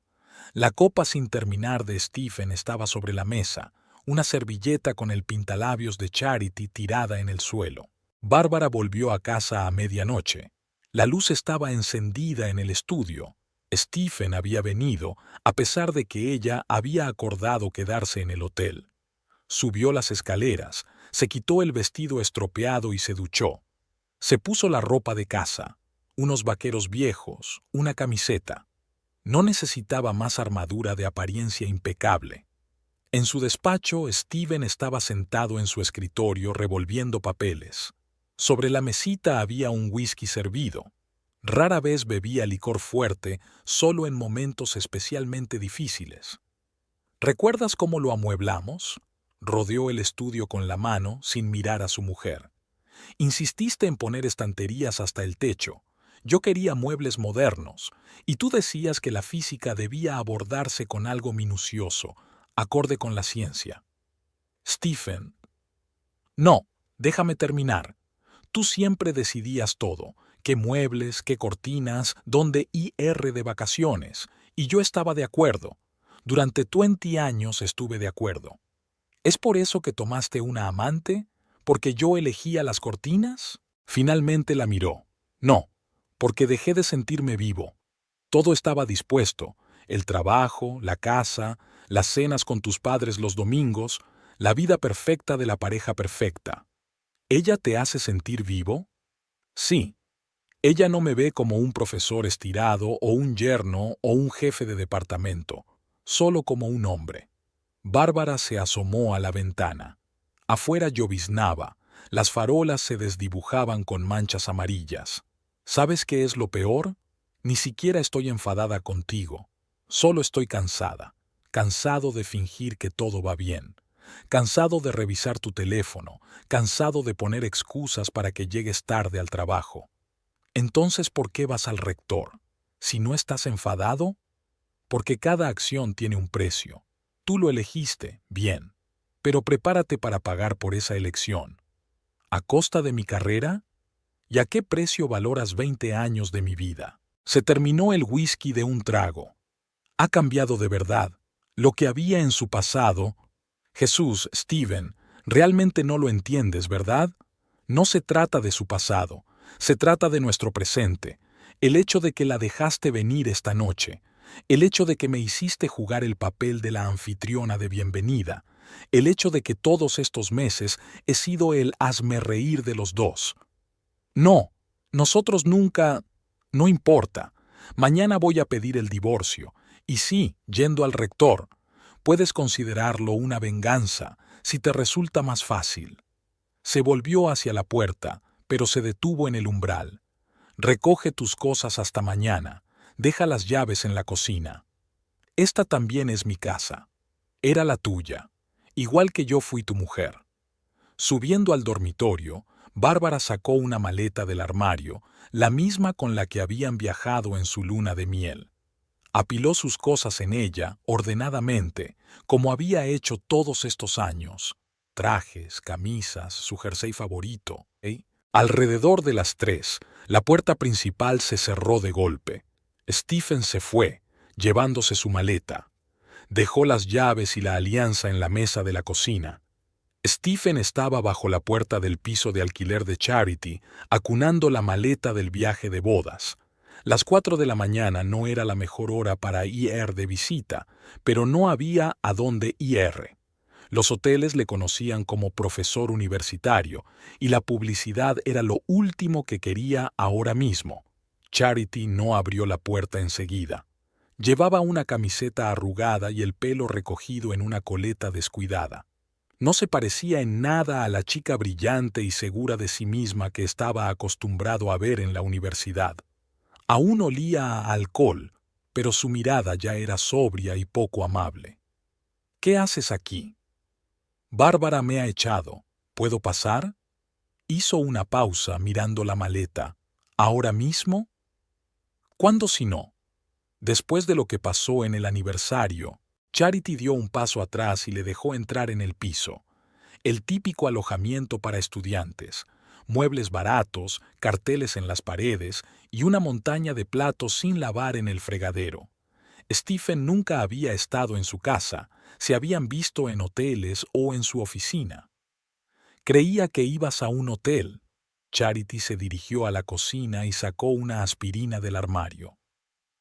La copa sin terminar de Stephen estaba sobre la mesa, una servilleta con el pintalabios de Charity tirada en el suelo. Bárbara volvió a casa a medianoche. La luz estaba encendida en el estudio. Stephen había venido, a pesar de que ella había acordado quedarse en el hotel. Subió las escaleras, se quitó el vestido estropeado y se duchó. Se puso la ropa de casa, unos vaqueros viejos, una camiseta. No necesitaba más armadura de apariencia impecable. En su despacho, Stephen estaba sentado en su escritorio revolviendo papeles. Sobre la mesita había un whisky servido. Rara vez bebía licor fuerte, solo en momentos especialmente difíciles. ¿Recuerdas cómo lo amueblamos? Rodeó el estudio con la mano, sin mirar a su mujer. Insististe en poner estanterías hasta el techo. Yo quería muebles modernos, y tú decías que la física debía abordarse con algo minucioso, acorde con la ciencia. Stephen. No, déjame terminar. Tú siempre decidías todo, qué muebles, qué cortinas, dónde ir de vacaciones, y yo estaba de acuerdo. Durante 20 años estuve de acuerdo. ¿Es por eso que tomaste una amante? ¿Porque yo elegía las cortinas? Finalmente la miró. No, porque dejé de sentirme vivo. Todo estaba dispuesto, el trabajo, la casa, las cenas con tus padres los domingos, la vida perfecta de la pareja perfecta. ¿Ella te hace sentir vivo? Sí. Ella no me ve como un profesor estirado o un yerno o un jefe de departamento, solo como un hombre. Bárbara se asomó a la ventana. Afuera lloviznaba, las farolas se desdibujaban con manchas amarillas. ¿Sabes qué es lo peor? Ni siquiera estoy enfadada contigo. Solo estoy cansada. Cansado de fingir que todo va bien. Cansado de revisar tu teléfono. Cansado de poner excusas para que llegues tarde al trabajo. Entonces, ¿por qué vas al rector? Si no estás enfadado, porque cada acción tiene un precio. Tú lo elegiste, bien. Pero prepárate para pagar por esa elección. ¿A costa de mi carrera? ¿Y a qué precio valoras 20 años de mi vida? Se terminó el whisky de un trago. Ha cambiado de verdad. Lo que había en su pasado... Jesús, Stephen, realmente no lo entiendes, ¿verdad? No se trata de su pasado. Se trata de nuestro presente. El hecho de que la dejaste venir esta noche. El hecho de que me hiciste jugar el papel de la anfitriona de bienvenida. El hecho de que todos estos meses he sido el hazmerreír de los dos. No, nosotros nunca... No importa. Mañana voy a pedir el divorcio. Y sí, yendo al rector. Puedes considerarlo una venganza, si te resulta más fácil. Se volvió hacia la puerta, pero se detuvo en el umbral. Recoge tus cosas hasta mañana. Deja las llaves en la cocina. Esta también es mi casa. Era la tuya, igual que yo fui tu mujer. Subiendo al dormitorio, Bárbara sacó una maleta del armario, la misma con la que habían viajado en su luna de miel. Apiló sus cosas en ella, ordenadamente, como había hecho todos estos años. Trajes, camisas, su jersey favorito. Alrededor de las 3, la puerta principal se cerró de golpe. Stephen se fue, llevándose su maleta. Dejó las llaves y la alianza en la mesa de la cocina. Stephen estaba bajo la puerta del piso de alquiler de Charity, acunando la maleta del viaje de bodas. Las 4 de la mañana no era la mejor hora para ir de visita, pero no había a dónde ir. Los hoteles le conocían como profesor universitario, y la publicidad era lo último que quería ahora mismo. Charity no abrió la puerta enseguida. Llevaba una camiseta arrugada y el pelo recogido en una coleta descuidada. No se parecía en nada a la chica brillante y segura de sí misma que estaba acostumbrado a ver en la universidad. Aún olía a alcohol, pero su mirada ya era sobria y poco amable. ¿Qué haces aquí? Bárbara me ha echado. ¿Puedo pasar? Hizo una pausa mirando la maleta. ¿Ahora mismo? ¿Cuándo si no? Después de lo que pasó en el aniversario, Charity dio un paso atrás y le dejó entrar en el piso. El típico alojamiento para estudiantes, muebles baratos, carteles en las paredes y una montaña de platos sin lavar en el fregadero. Stephen nunca había estado en su casa, se habían visto en hoteles o en su oficina. Creía que ibas a un hotel. Charity se dirigió a la cocina y sacó una aspirina del armario.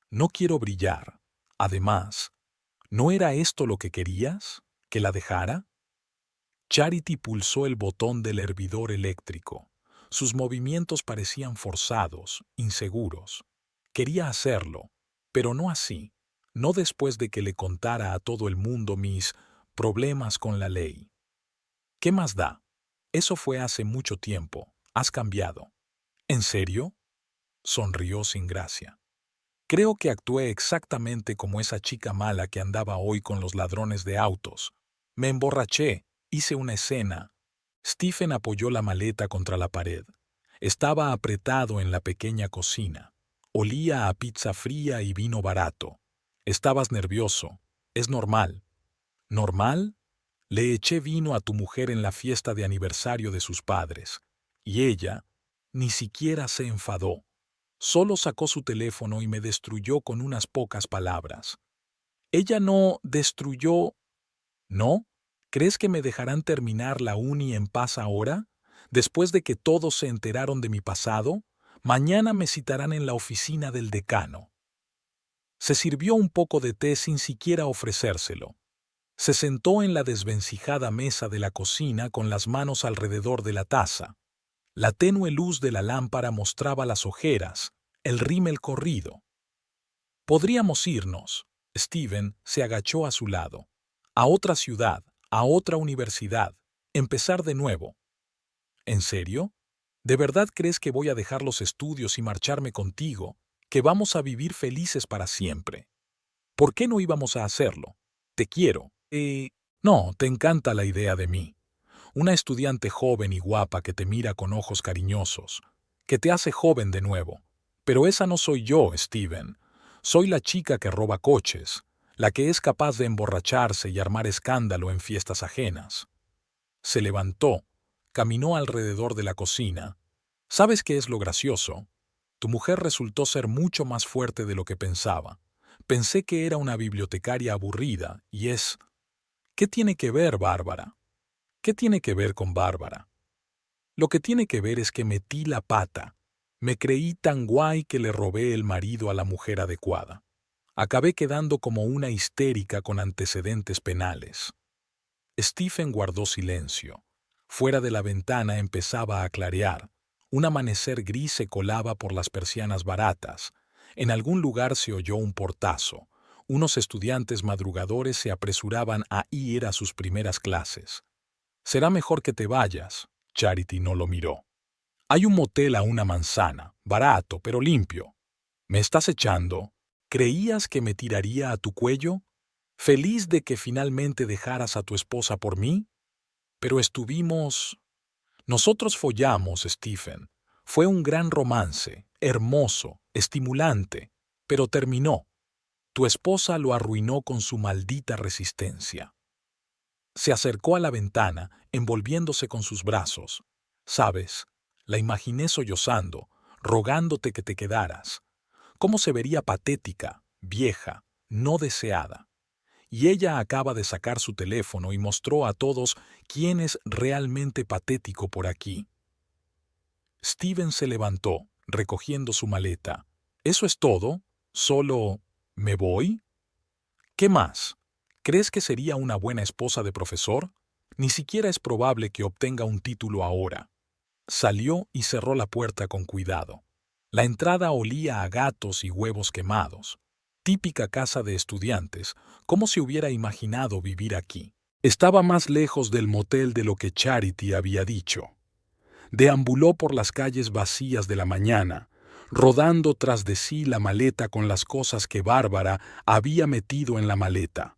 No quiero brillar. Además, ¿no era esto lo que querías? ¿Que la dejara? Charity pulsó el botón del hervidor eléctrico. Sus movimientos parecían forzados, inseguros. Quería hacerlo, pero no así, no después de que le contara a todo el mundo mis problemas con la ley. ¿Qué más da? Eso fue hace mucho tiempo. Has cambiado. ¿En serio? Sonrió sin gracia. Creo que actué exactamente como esa chica mala que andaba hoy con los ladrones de autos. Me emborraché, hice una escena. Stephen apoyó la maleta contra la pared. Estaba apretado en la pequeña cocina. Olía a pizza fría y vino barato. Estabas nervioso. Es normal. ¿Normal? Le eché vino a tu mujer en la fiesta de aniversario de sus padres. Y ella ni siquiera se enfadó. Solo sacó su teléfono y me destruyó con unas pocas palabras. Ella no destruyó... ¿No? ¿Crees que me dejarán terminar la uni en paz ahora? Después de que todos se enteraron de mi pasado, mañana me citarán en la oficina del decano. Se sirvió un poco de té sin siquiera ofrecérselo. Se sentó en la desvencijada mesa de la cocina con las manos alrededor de la taza. La tenue luz de la lámpara mostraba las ojeras, el rímel corrido. Podríamos irnos. Stephen se agachó a su lado. A otra ciudad, a otra universidad, empezar de nuevo. ¿En serio? ¿De verdad crees que voy a dejar los estudios y marcharme contigo, que vamos a vivir felices para siempre? ¿Por qué no íbamos a hacerlo? Te quiero. No, te encanta la idea de mí. Una estudiante joven y guapa que te mira con ojos cariñosos, que te hace joven de nuevo. Pero esa no soy yo, Stephen. Soy la chica que roba coches, la que es capaz de emborracharse y armar escándalo en fiestas ajenas. Se levantó, caminó alrededor de la cocina. ¿Sabes qué es lo gracioso? Tu mujer resultó ser mucho más fuerte de lo que pensaba. Pensé que era una bibliotecaria aburrida, y es... ¿Qué tiene que ver, Bárbara? ¿Qué tiene que ver con Bárbara? Lo que tiene que ver es que metí la pata. Me creí tan guay que le robé el marido a la mujer adecuada. Acabé quedando como una histérica con antecedentes penales. Stephen guardó silencio. Fuera de la ventana empezaba a clarear. Un amanecer gris se colaba por las persianas baratas. En algún lugar se oyó un portazo. Unos estudiantes madrugadores se apresuraban a ir a sus primeras clases. «Será mejor que te vayas». Charity no lo miró. «Hay un motel a una manzana, barato pero limpio». «¿Me estás echando? ¿Creías que me tiraría a tu cuello? ¿Feliz de que finalmente dejaras a tu esposa por mí? Pero estuvimos... Nosotros follamos, Stephen. Fue un gran romance, hermoso, estimulante, pero terminó. Tu esposa lo arruinó con su maldita resistencia». Se acercó a la ventana, envolviéndose con sus brazos. «Sabes, la imaginé sollozando, rogándote que te quedaras. Cómo se vería patética, vieja, no deseada. Y ella acaba de sacar su teléfono y mostró a todos quién es realmente patético por aquí». Steven se levantó, recogiendo su maleta. «¿Eso es todo? ¿Solo... me voy? ¿Qué más? ¿Crees que sería una buena esposa de profesor? Ni siquiera es probable que obtenga un título ahora». Salió y cerró la puerta con cuidado. La entrada olía a gatos y huevos quemados. Típica casa de estudiantes, ¿cómo se hubiera imaginado vivir aquí? Estaba más lejos del motel de lo que Charity había dicho. Deambuló por las calles vacías de la mañana, rodando tras de sí la maleta con las cosas que Bárbara había metido en la maleta.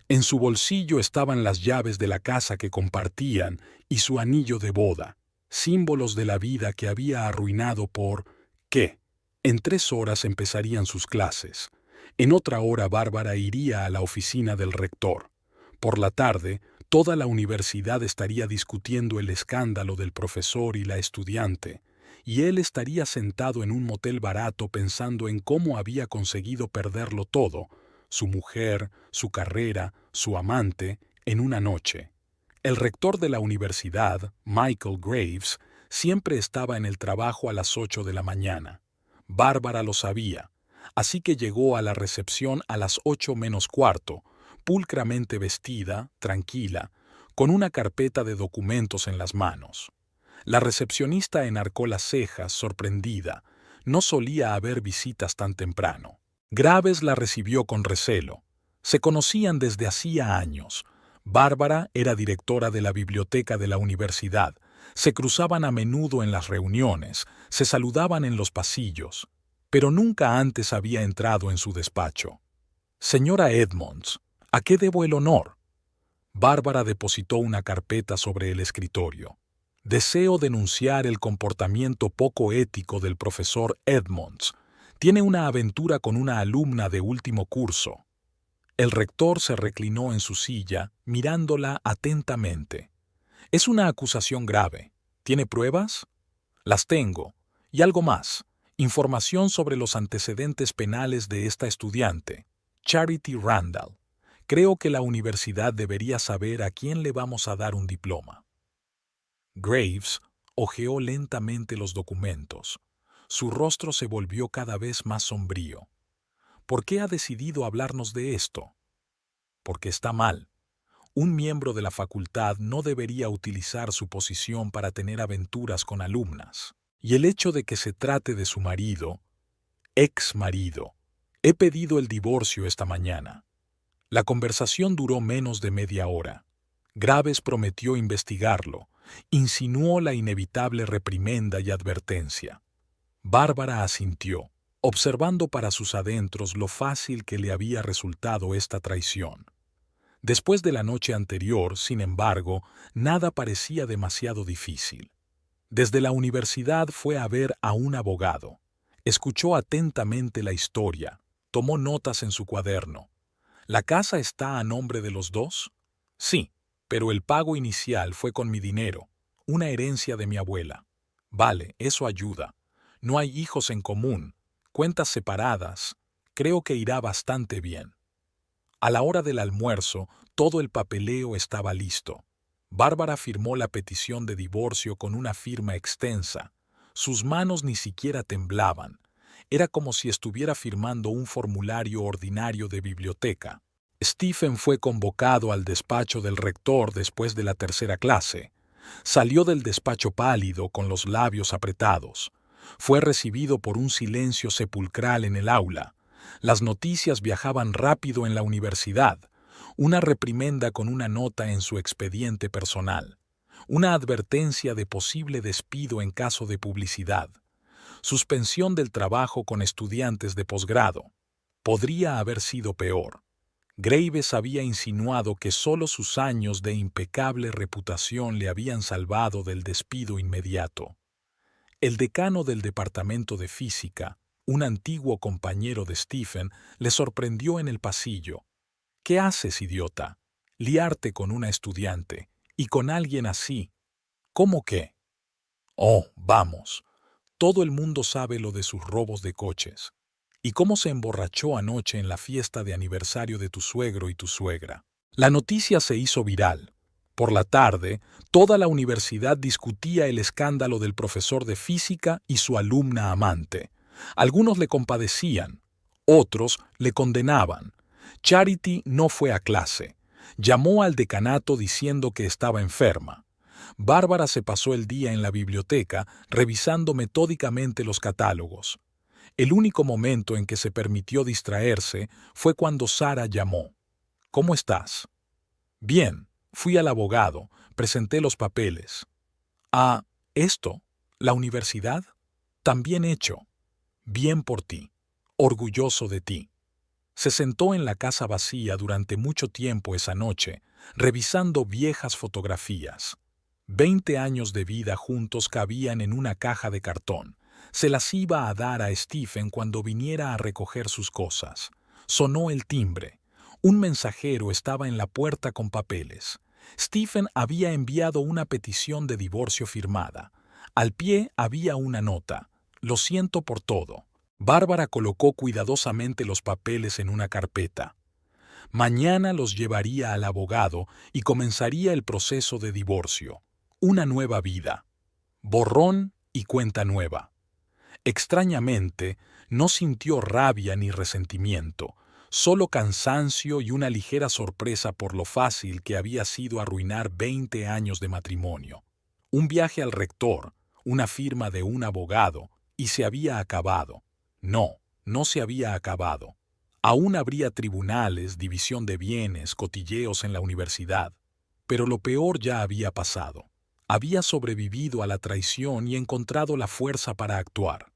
En su bolsillo estaban las llaves de la casa que compartían y su anillo de boda, símbolos de la vida que había arruinado por... ¿qué? En 3 horas empezarían sus clases. En otra hora Bárbara iría a la oficina del rector. Por la tarde, toda la universidad estaría discutiendo el escándalo del profesor y la estudiante, y él estaría sentado en un motel barato pensando en cómo había conseguido perderlo todo, su mujer, su carrera, su amante, en una noche. El rector de la universidad, Michael Graves, siempre estaba en el trabajo a las 8 de la mañana. Bárbara lo sabía, así que llegó a la recepción a las 8 menos cuarto, pulcramente vestida, tranquila, con una carpeta de documentos en las manos. La recepcionista enarcó las cejas, sorprendida. No solía haber visitas tan temprano. Graves la recibió con recelo. Se conocían desde hacía años. Bárbara era directora de la biblioteca de la universidad. Se cruzaban a menudo en las reuniones, se saludaban en los pasillos, pero nunca antes había entrado en su despacho. «Señora Edmonds, ¿a qué debo el honor?». Bárbara depositó una carpeta sobre el escritorio. «Deseo denunciar el comportamiento poco ético del profesor Edmonds. Tiene una aventura con una alumna de último curso». El rector se reclinó en su silla, mirándola atentamente. «Es una acusación grave. ¿Tiene pruebas?». «Las tengo. Y algo más. Información sobre los antecedentes penales de esta estudiante, Charity Randall. Creo que la universidad debería saber a quién le vamos a dar un diploma». Graves hojeó lentamente los documentos. Su rostro se volvió cada vez más sombrío. «¿Por qué ha decidido hablarnos de esto?». «Porque está mal. Un miembro de la facultad no debería utilizar su posición para tener aventuras con alumnas. Y el hecho de que se trate de su marido, ex marido. He pedido el divorcio esta mañana». La conversación duró menos de media hora. Graves prometió investigarlo, insinuó la inevitable reprimenda y advertencia. Bárbara asintió, observando para sus adentros lo fácil que le había resultado esta traición. Después de la noche anterior, sin embargo, nada parecía demasiado difícil. Desde la universidad fue a ver a un abogado. Escuchó atentamente la historia, tomó notas en su cuaderno. «¿La casa está a nombre de los dos?». «Sí, pero el pago inicial fue con mi dinero, una herencia de mi abuela». «Vale, eso ayuda. No hay hijos en común, cuentas separadas. Creo que irá bastante bien». A la hora del almuerzo, todo el papeleo estaba listo. Bárbara firmó la petición de divorcio con una firma extensa. Sus manos ni siquiera temblaban. Era como si estuviera firmando un formulario ordinario de biblioteca. Stephen fue convocado al despacho del rector después de la tercera clase. Salió del despacho pálido, con los labios apretados. Fue recibido por un silencio sepulcral en el aula. Las noticias viajaban rápido en la universidad. Una reprimenda con una nota en su expediente personal. Una advertencia de posible despido en caso de publicidad. Suspensión del trabajo con estudiantes de posgrado. Podría haber sido peor. Graves había insinuado que solo sus años de impecable reputación le habían salvado del despido inmediato. El decano del departamento de física, un antiguo compañero de Stephen, le sorprendió en el pasillo. «¿Qué haces, idiota? Liarte con una estudiante, y con alguien así. ¿Cómo qué? Oh, vamos. Todo el mundo sabe lo de sus robos de coches. ¿Y cómo se emborrachó anoche en la fiesta de aniversario de tu suegro y tu suegra? La noticia se hizo viral. Por la tarde, toda la universidad discutía el escándalo del profesor de física y su alumna amante. Algunos le compadecían, otros le condenaban. Charity no fue a clase. Llamó al decanato diciendo que estaba enferma. Bárbara se pasó el día en la biblioteca revisando metódicamente los catálogos. El único momento en que se permitió distraerse fue cuando Sara llamó. «¿Cómo estás?» «Bien, fui al abogado, presenté los papeles». «Ah, esto, la universidad?» «También hecho. Bien por ti. Orgulloso de ti». Se sentó en la casa vacía durante mucho tiempo esa noche, revisando viejas fotografías. 20 años de vida juntos cabían en una caja de cartón. Se las iba a dar a Stephen cuando viniera a recoger sus cosas. Sonó el timbre. Un mensajero estaba en la puerta con papeles. Stephen había enviado una petición de divorcio firmada. Al pie había una nota. «Lo siento por todo». Bárbara colocó cuidadosamente los papeles en una carpeta. Mañana los llevaría al abogado y comenzaría el proceso de divorcio. Una nueva vida. Borrón y cuenta nueva. Extrañamente, no sintió rabia ni resentimiento, solo cansancio y una ligera sorpresa por lo fácil que había sido arruinar 20 años de matrimonio. Un viaje al rector, una firma de un abogado, y se había acabado. No, no se había acabado. Aún habría tribunales, división de bienes, cotilleos en la universidad. Pero lo peor ya había pasado. Había sobrevivido a la traición y encontrado la fuerza para actuar.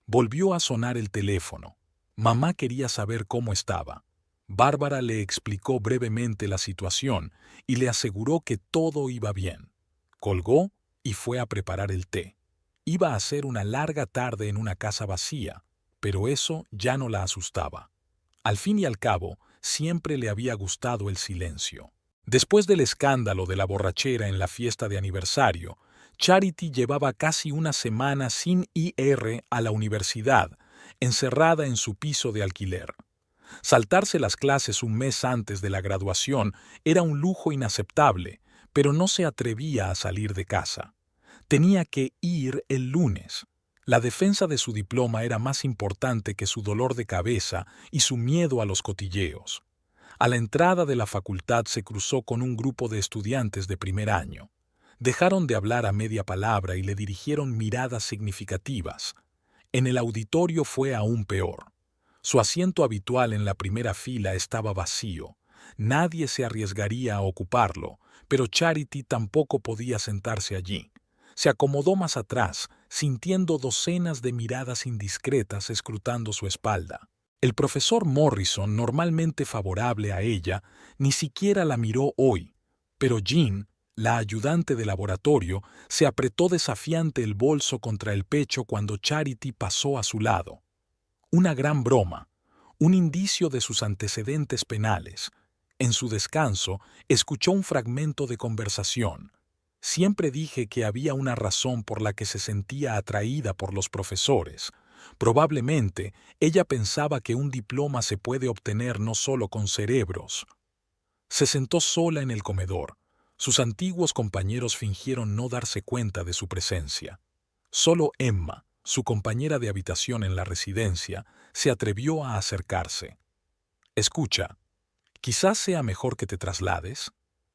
Volvió a sonar el teléfono. Mamá quería saber cómo estaba. Bárbara le explicó brevemente la situación y le aseguró que todo iba bien. Colgó y fue a preparar el té. Iba a ser una larga tarde en una casa vacía, pero eso ya no la asustaba. Al fin y al cabo, siempre le había gustado el silencio. Después del escándalo de la borrachera en la fiesta de aniversario, Charity llevaba casi una semana sin ir a la universidad, encerrada en su piso de alquiler. Saltarse las clases un mes antes de la graduación era un lujo inaceptable, pero no se atrevía a salir de casa. Tenía que ir el lunes. La defensa de su diploma era más importante que su dolor de cabeza y su miedo a los cotilleos. A la entrada de la facultad se cruzó con un grupo de estudiantes de primer año. Dejaron de hablar a media palabra y le dirigieron miradas significativas. En el auditorio fue aún peor. Su asiento habitual en la primera fila estaba vacío. Nadie se arriesgaría a ocuparlo, pero Charity tampoco podía sentarse allí. Se acomodó más atrás, sintiendo docenas de miradas indiscretas escrutando su espalda. El profesor Morrison, normalmente favorable a ella, ni siquiera la miró hoy, pero Jean, la ayudante de laboratorio, se apretó desafiante el bolso contra el pecho cuando Charity pasó a su lado. Una gran broma, un indicio de sus antecedentes penales. En su descanso, escuchó un fragmento de conversación. Siempre dije que había una razón por la que se sentía atraída por los profesores. Probablemente, ella pensaba que un diploma se puede obtener no solo con cerebros. Se sentó sola en el comedor. Sus antiguos compañeros fingieron no darse cuenta de su presencia. Solo Emma, su compañera de habitación en la residencia, se atrevió a acercarse. «Escucha, quizás sea mejor que te traslades,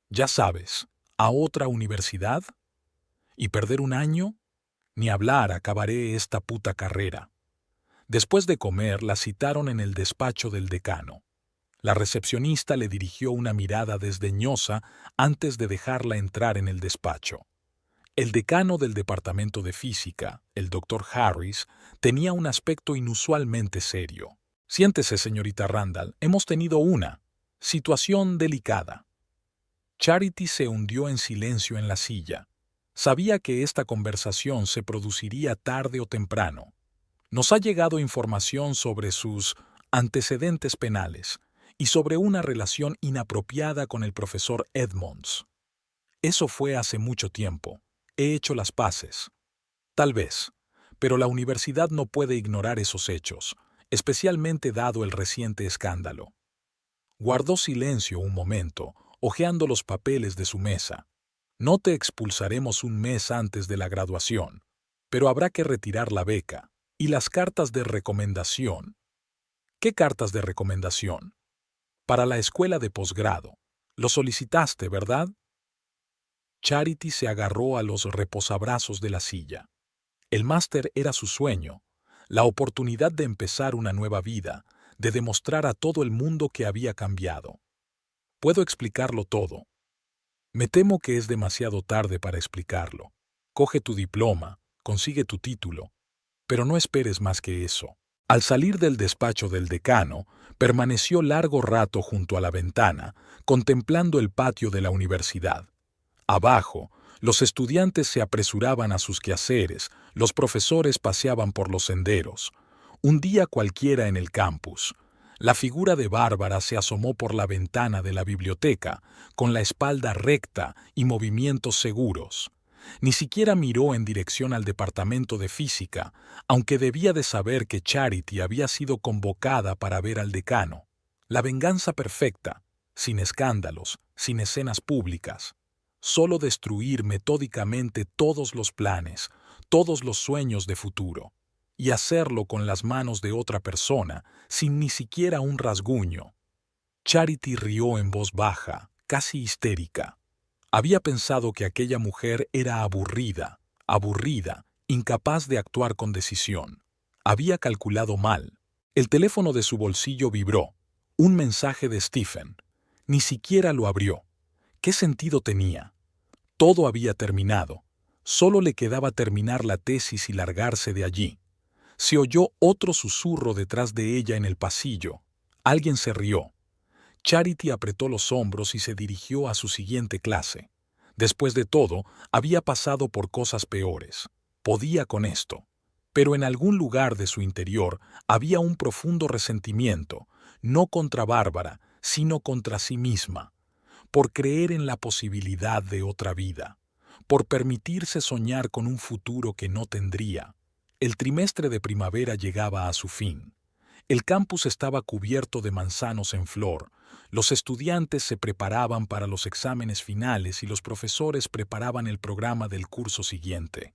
ya sabes, a otra universidad. ¿Y perder un año? Ni hablar, acabaré esta puta carrera». Después de comer, la citaron en el despacho del decano. La recepcionista le dirigió una mirada desdeñosa antes de dejarla entrar en el despacho. El decano del departamento de física, el doctor Harris, tenía un aspecto inusualmente serio. «Siéntese, señorita Randall, hemos tenido una situación delicada». Charity se hundió en silencio en la silla. Sabía que esta conversación se produciría tarde o temprano. «Nos ha llegado información sobre sus antecedentes penales y sobre una relación inapropiada con el profesor Edmonds. Eso fue hace mucho tiempo. He hecho las paces. Tal vez, pero la universidad no puede ignorar esos hechos, especialmente dado el reciente escándalo». Guardó silencio un momento, hojeando los papeles de su mesa. «No te expulsaremos un mes antes de la graduación, pero habrá que retirar la beca. Y las cartas de recomendación». «¿Qué cartas de recomendación?» «Para la escuela de posgrado. Lo solicitaste, ¿verdad?». Charity se agarró a los reposabrazos de la silla. El máster era su sueño, la oportunidad de empezar una nueva vida, de demostrar a todo el mundo que había cambiado. «Puedo explicarlo todo». «Me temo que es demasiado tarde para explicarlo. Coge tu diploma, consigue tu título, pero no esperes más que eso». Al salir del despacho del decano, permaneció largo rato junto a la ventana, contemplando el patio de la universidad. Abajo, los estudiantes se apresuraban a sus quehaceres, los profesores paseaban por los senderos. Un día cualquiera en el campus, la figura de Bárbara se asomó por la ventana de la biblioteca, con la espalda recta y movimientos seguros. Ni siquiera miró en dirección al departamento de física, aunque debía de saber que Charity había sido convocada para ver al decano. La venganza perfecta, sin escándalos, sin escenas públicas. Solo destruir metódicamente todos los planes, todos los sueños de futuro, y hacerlo con las manos de otra persona, sin ni siquiera un rasguño. Charity rió en voz baja, casi histérica. Había pensado que aquella mujer era aburrida, incapaz de actuar con decisión. Había calculado mal. El teléfono de su bolsillo vibró. Un mensaje de Stephen. Ni siquiera lo abrió. ¿Qué sentido tenía? Todo había terminado. Solo le quedaba terminar la tesis y largarse de allí. Se oyó otro susurro detrás de ella en el pasillo. Alguien se rió. Charity apretó los hombros y se dirigió a su siguiente clase. Después de todo, había pasado por cosas peores. Podía con esto. Pero en algún lugar de su interior había un profundo resentimiento, no contra Bárbara, sino contra sí misma, por creer en la posibilidad de otra vida, por permitirse soñar con un futuro que no tendría. El trimestre de primavera llegaba a su fin. El campus estaba cubierto de manzanos en flor, los estudiantes se preparaban para los exámenes finales y los profesores preparaban el programa del curso siguiente.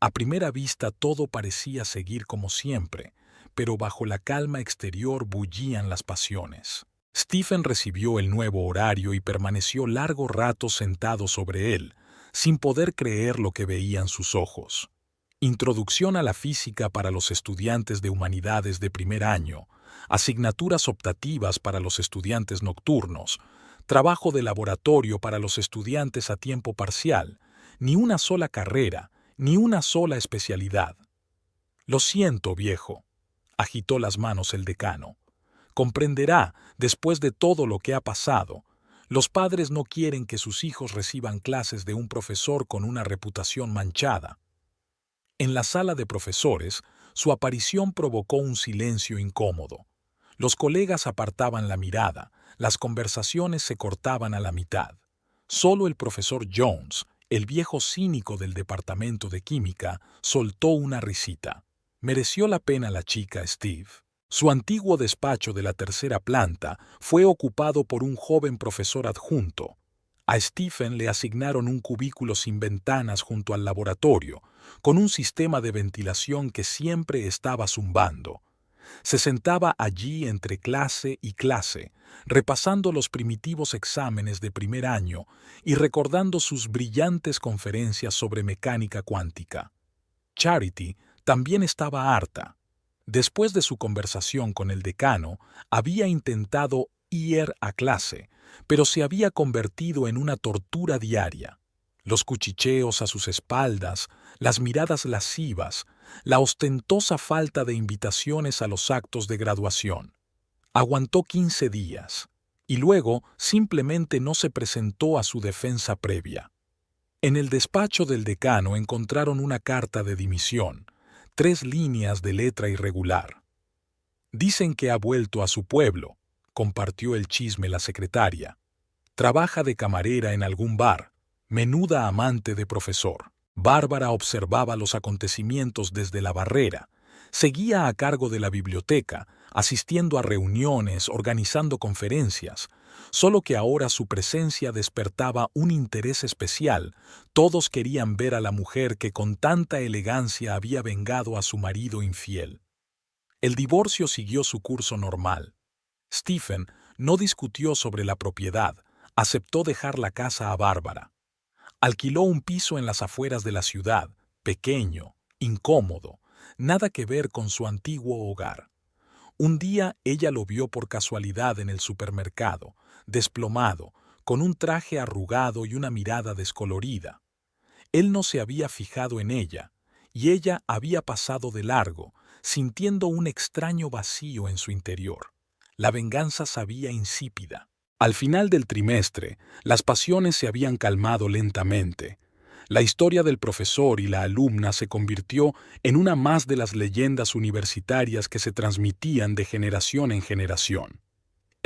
A primera vista todo parecía seguir como siempre, pero bajo la calma exterior bullían las pasiones. Stephen recibió el nuevo horario y permaneció largo rato sentado sobre él, sin poder creer lo que veían sus ojos. Introducción a la física para los estudiantes de humanidades de primer año, asignaturas optativas para los estudiantes nocturnos, trabajo de laboratorio para los estudiantes a tiempo parcial, ni una sola carrera, ni una sola especialidad. «Lo siento, viejo», agitó las manos el decano. «Comprenderá, después de todo lo que ha pasado, los padres no quieren que sus hijos reciban clases de un profesor con una reputación manchada». En la sala de profesores, su aparición provocó un silencio incómodo. Los colegas apartaban la mirada, las conversaciones se cortaban a la mitad. Solo el profesor Jones, el viejo cínico del departamento de química, soltó una risita. Mereció la pena la chica, Steve. Su antiguo despacho de la tercera planta fue ocupado por un joven profesor adjunto. A Stephen le asignaron un cubículo sin ventanas junto al laboratorio, con un sistema de ventilación que siempre estaba zumbando. Se sentaba allí entre clase y clase, repasando los primitivos exámenes de primer año y recordando sus brillantes conferencias sobre mecánica cuántica. Charity también estaba harta. Después de su conversación con el decano, había intentado ir a clase, pero se había convertido en una tortura diaria. Los cuchicheos a sus espaldas, las miradas lascivas, la ostentosa falta de invitaciones a los actos de graduación. Aguantó 15 días, y luego simplemente no se presentó a su defensa previa. En el despacho del decano encontraron una carta de dimisión, 3 líneas de letra irregular. Dicen que ha vuelto a su pueblo, compartió el chisme la secretaria. Trabaja de camarera en algún bar, menuda amante de profesor. Bárbara observaba los acontecimientos desde la barrera, seguía a cargo de la biblioteca, asistiendo a reuniones, organizando conferencias, solo que ahora su presencia despertaba un interés especial. Todos querían ver a la mujer que con tanta elegancia había vengado a su marido infiel. El divorcio siguió su curso normal. Stephen no discutió sobre la propiedad, aceptó dejar la casa a Bárbara. Alquiló un piso en las afueras de la ciudad, pequeño, incómodo, nada que ver con su antiguo hogar. Un día ella lo vio por casualidad en el supermercado, desplomado, con un traje arrugado y una mirada descolorida. Él no se había fijado en ella, y ella había pasado de largo, sintiendo un extraño vacío en su interior. La venganza sabía insípida. Al final del trimestre, las pasiones se habían calmado lentamente. La historia del profesor y la alumna se convirtió en una más de las leyendas universitarias que se transmitían de generación en generación.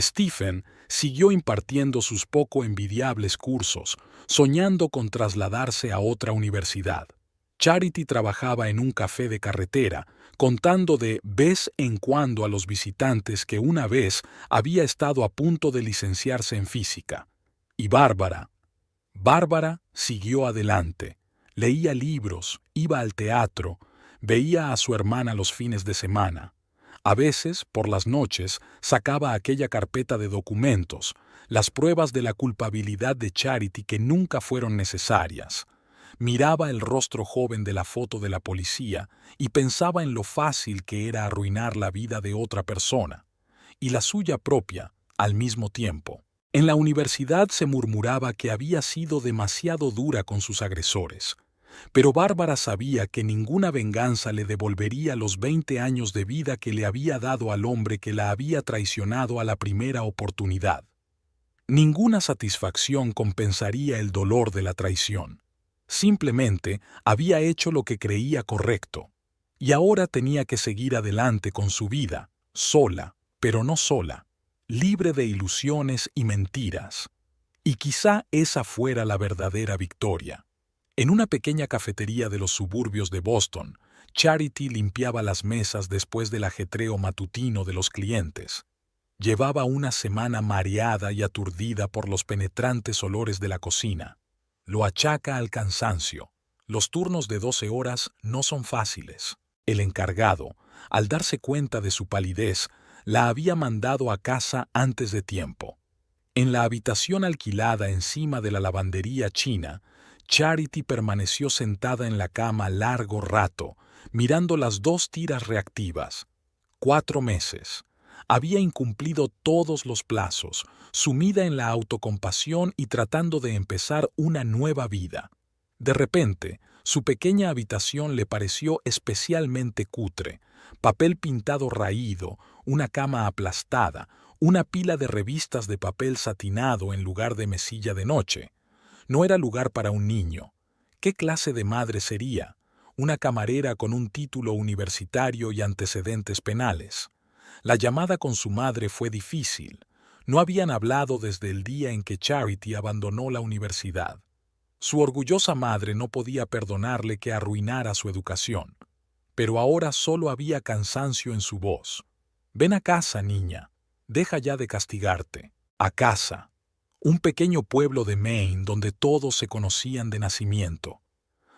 Stephen siguió impartiendo sus poco envidiables cursos, soñando con trasladarse a otra universidad. Charity trabajaba en un café de carretera, contando de vez en cuando a los visitantes que una vez había estado a punto de licenciarse en física. Y Bárbara siguió adelante. Leía libros, iba al teatro, veía a su hermana los fines de semana. A veces, por las noches, sacaba aquella carpeta de documentos, las pruebas de la culpabilidad de Charity que nunca fueron necesarias. Miraba el rostro joven de la foto de la policía y pensaba en lo fácil que era arruinar la vida de otra persona, y la suya propia, al mismo tiempo. En la universidad se murmuraba que había sido demasiado dura con sus agresores, pero Bárbara sabía que ninguna venganza le devolvería los 20 años de vida que le había dado al hombre que la había traicionado a la primera oportunidad. Ninguna satisfacción compensaría el dolor de la traición. Simplemente había hecho lo que creía correcto, y ahora tenía que seguir adelante con su vida, sola, pero no sola, libre de ilusiones y mentiras. Y quizá esa fuera la verdadera victoria. En una pequeña cafetería de los suburbios de Boston, Charity limpiaba las mesas después del ajetreo matutino de los clientes. Llevaba una semana mareada y aturdida por los penetrantes olores de la cocina. Lo achaca al cansancio. Los turnos de 12 horas no son fáciles. El encargado, al darse cuenta de su palidez, la había mandado a casa antes de tiempo. En la habitación alquilada encima de la lavandería china, Charity permaneció sentada en la cama largo rato, mirando las 2 tiras reactivas. 4 meses. Había incumplido todos los plazos, sumida en la autocompasión y tratando de empezar una nueva vida. De repente, su pequeña habitación le pareció especialmente cutre: papel pintado raído, una cama aplastada, una pila de revistas de papel satinado en lugar de mesilla de noche. No era lugar para un niño. ¿Qué clase de madre sería? Una camarera con un título universitario y antecedentes penales. La llamada con su madre fue difícil. No habían hablado desde el día en que Charity abandonó la universidad. Su orgullosa madre no podía perdonarle que arruinara su educación. Pero ahora solo había cansancio en su voz. «Ven a casa, niña. Deja ya de castigarte. A casa». un pequeño pueblo de Maine donde todos se conocían de nacimiento,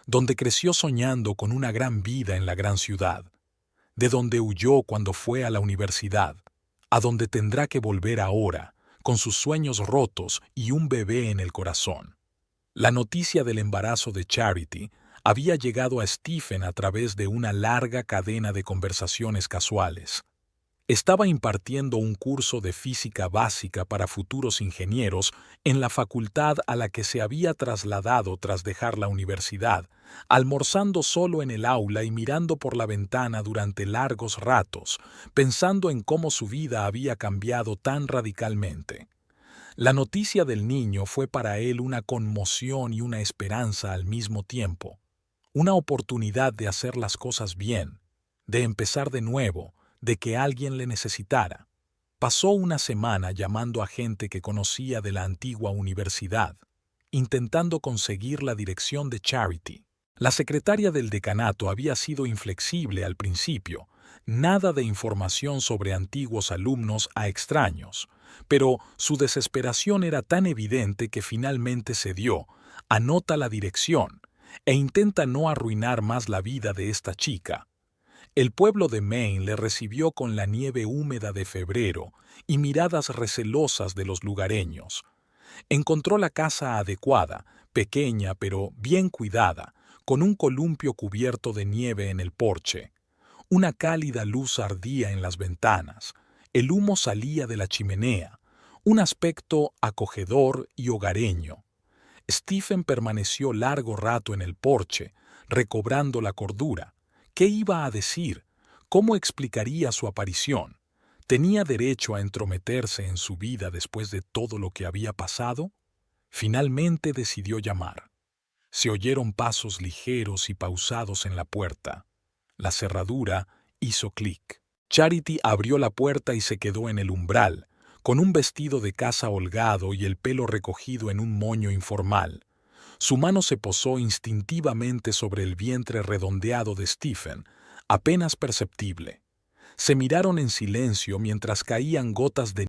donde creció soñando con una gran vida en la gran ciudad, de donde huyó cuando fue a la universidad, a donde tendrá que volver ahora, con sus sueños rotos y un bebé en el corazón. La noticia del embarazo de Charity había llegado a Stephen a través de una larga cadena de conversaciones casuales. Estaba impartiendo un curso de física básica para futuros ingenieros en la facultad a la que se había trasladado tras dejar la universidad, almorzando solo en el aula y mirando por la ventana durante largos ratos, pensando en cómo su vida había cambiado tan radicalmente. La noticia del niño fue para él una conmoción y una esperanza al mismo tiempo, una oportunidad de hacer las cosas bien, de empezar de nuevo, de que alguien le necesitara. Pasó una semana llamando a gente que conocía de la antigua universidad, intentando conseguir la dirección de Charity. La secretaria del decanato había sido inflexible al principio, nada de información sobre antiguos alumnos a extraños, pero su desesperación era tan evidente que finalmente cedió, anota la dirección e intenta no arruinar más la vida de esta chica. El pueblo de Maine le recibió con la nieve húmeda de febrero y miradas recelosas de los lugareños. Encontró la casa adecuada, pequeña pero bien cuidada, con un columpio cubierto de nieve en el porche. Una cálida luz ardía en las ventanas, el humo salía de la chimenea, un aspecto acogedor y hogareño. Stephen permaneció largo rato en el porche, recobrando la cordura. ¿Qué iba a decir? ¿Cómo explicaría su aparición? ¿Tenía derecho a entrometerse en su vida después de todo lo que había pasado? Finalmente decidió llamar. Se oyeron pasos ligeros y pausados en la puerta. La cerradura hizo clic. Charity abrió la puerta y se quedó en el umbral, con un vestido de casa holgado y el pelo recogido en un moño informal. Su mano se posó instintivamente sobre el vientre redondeado de Stephen, apenas perceptible. Se miraron en silencio mientras caían gotas de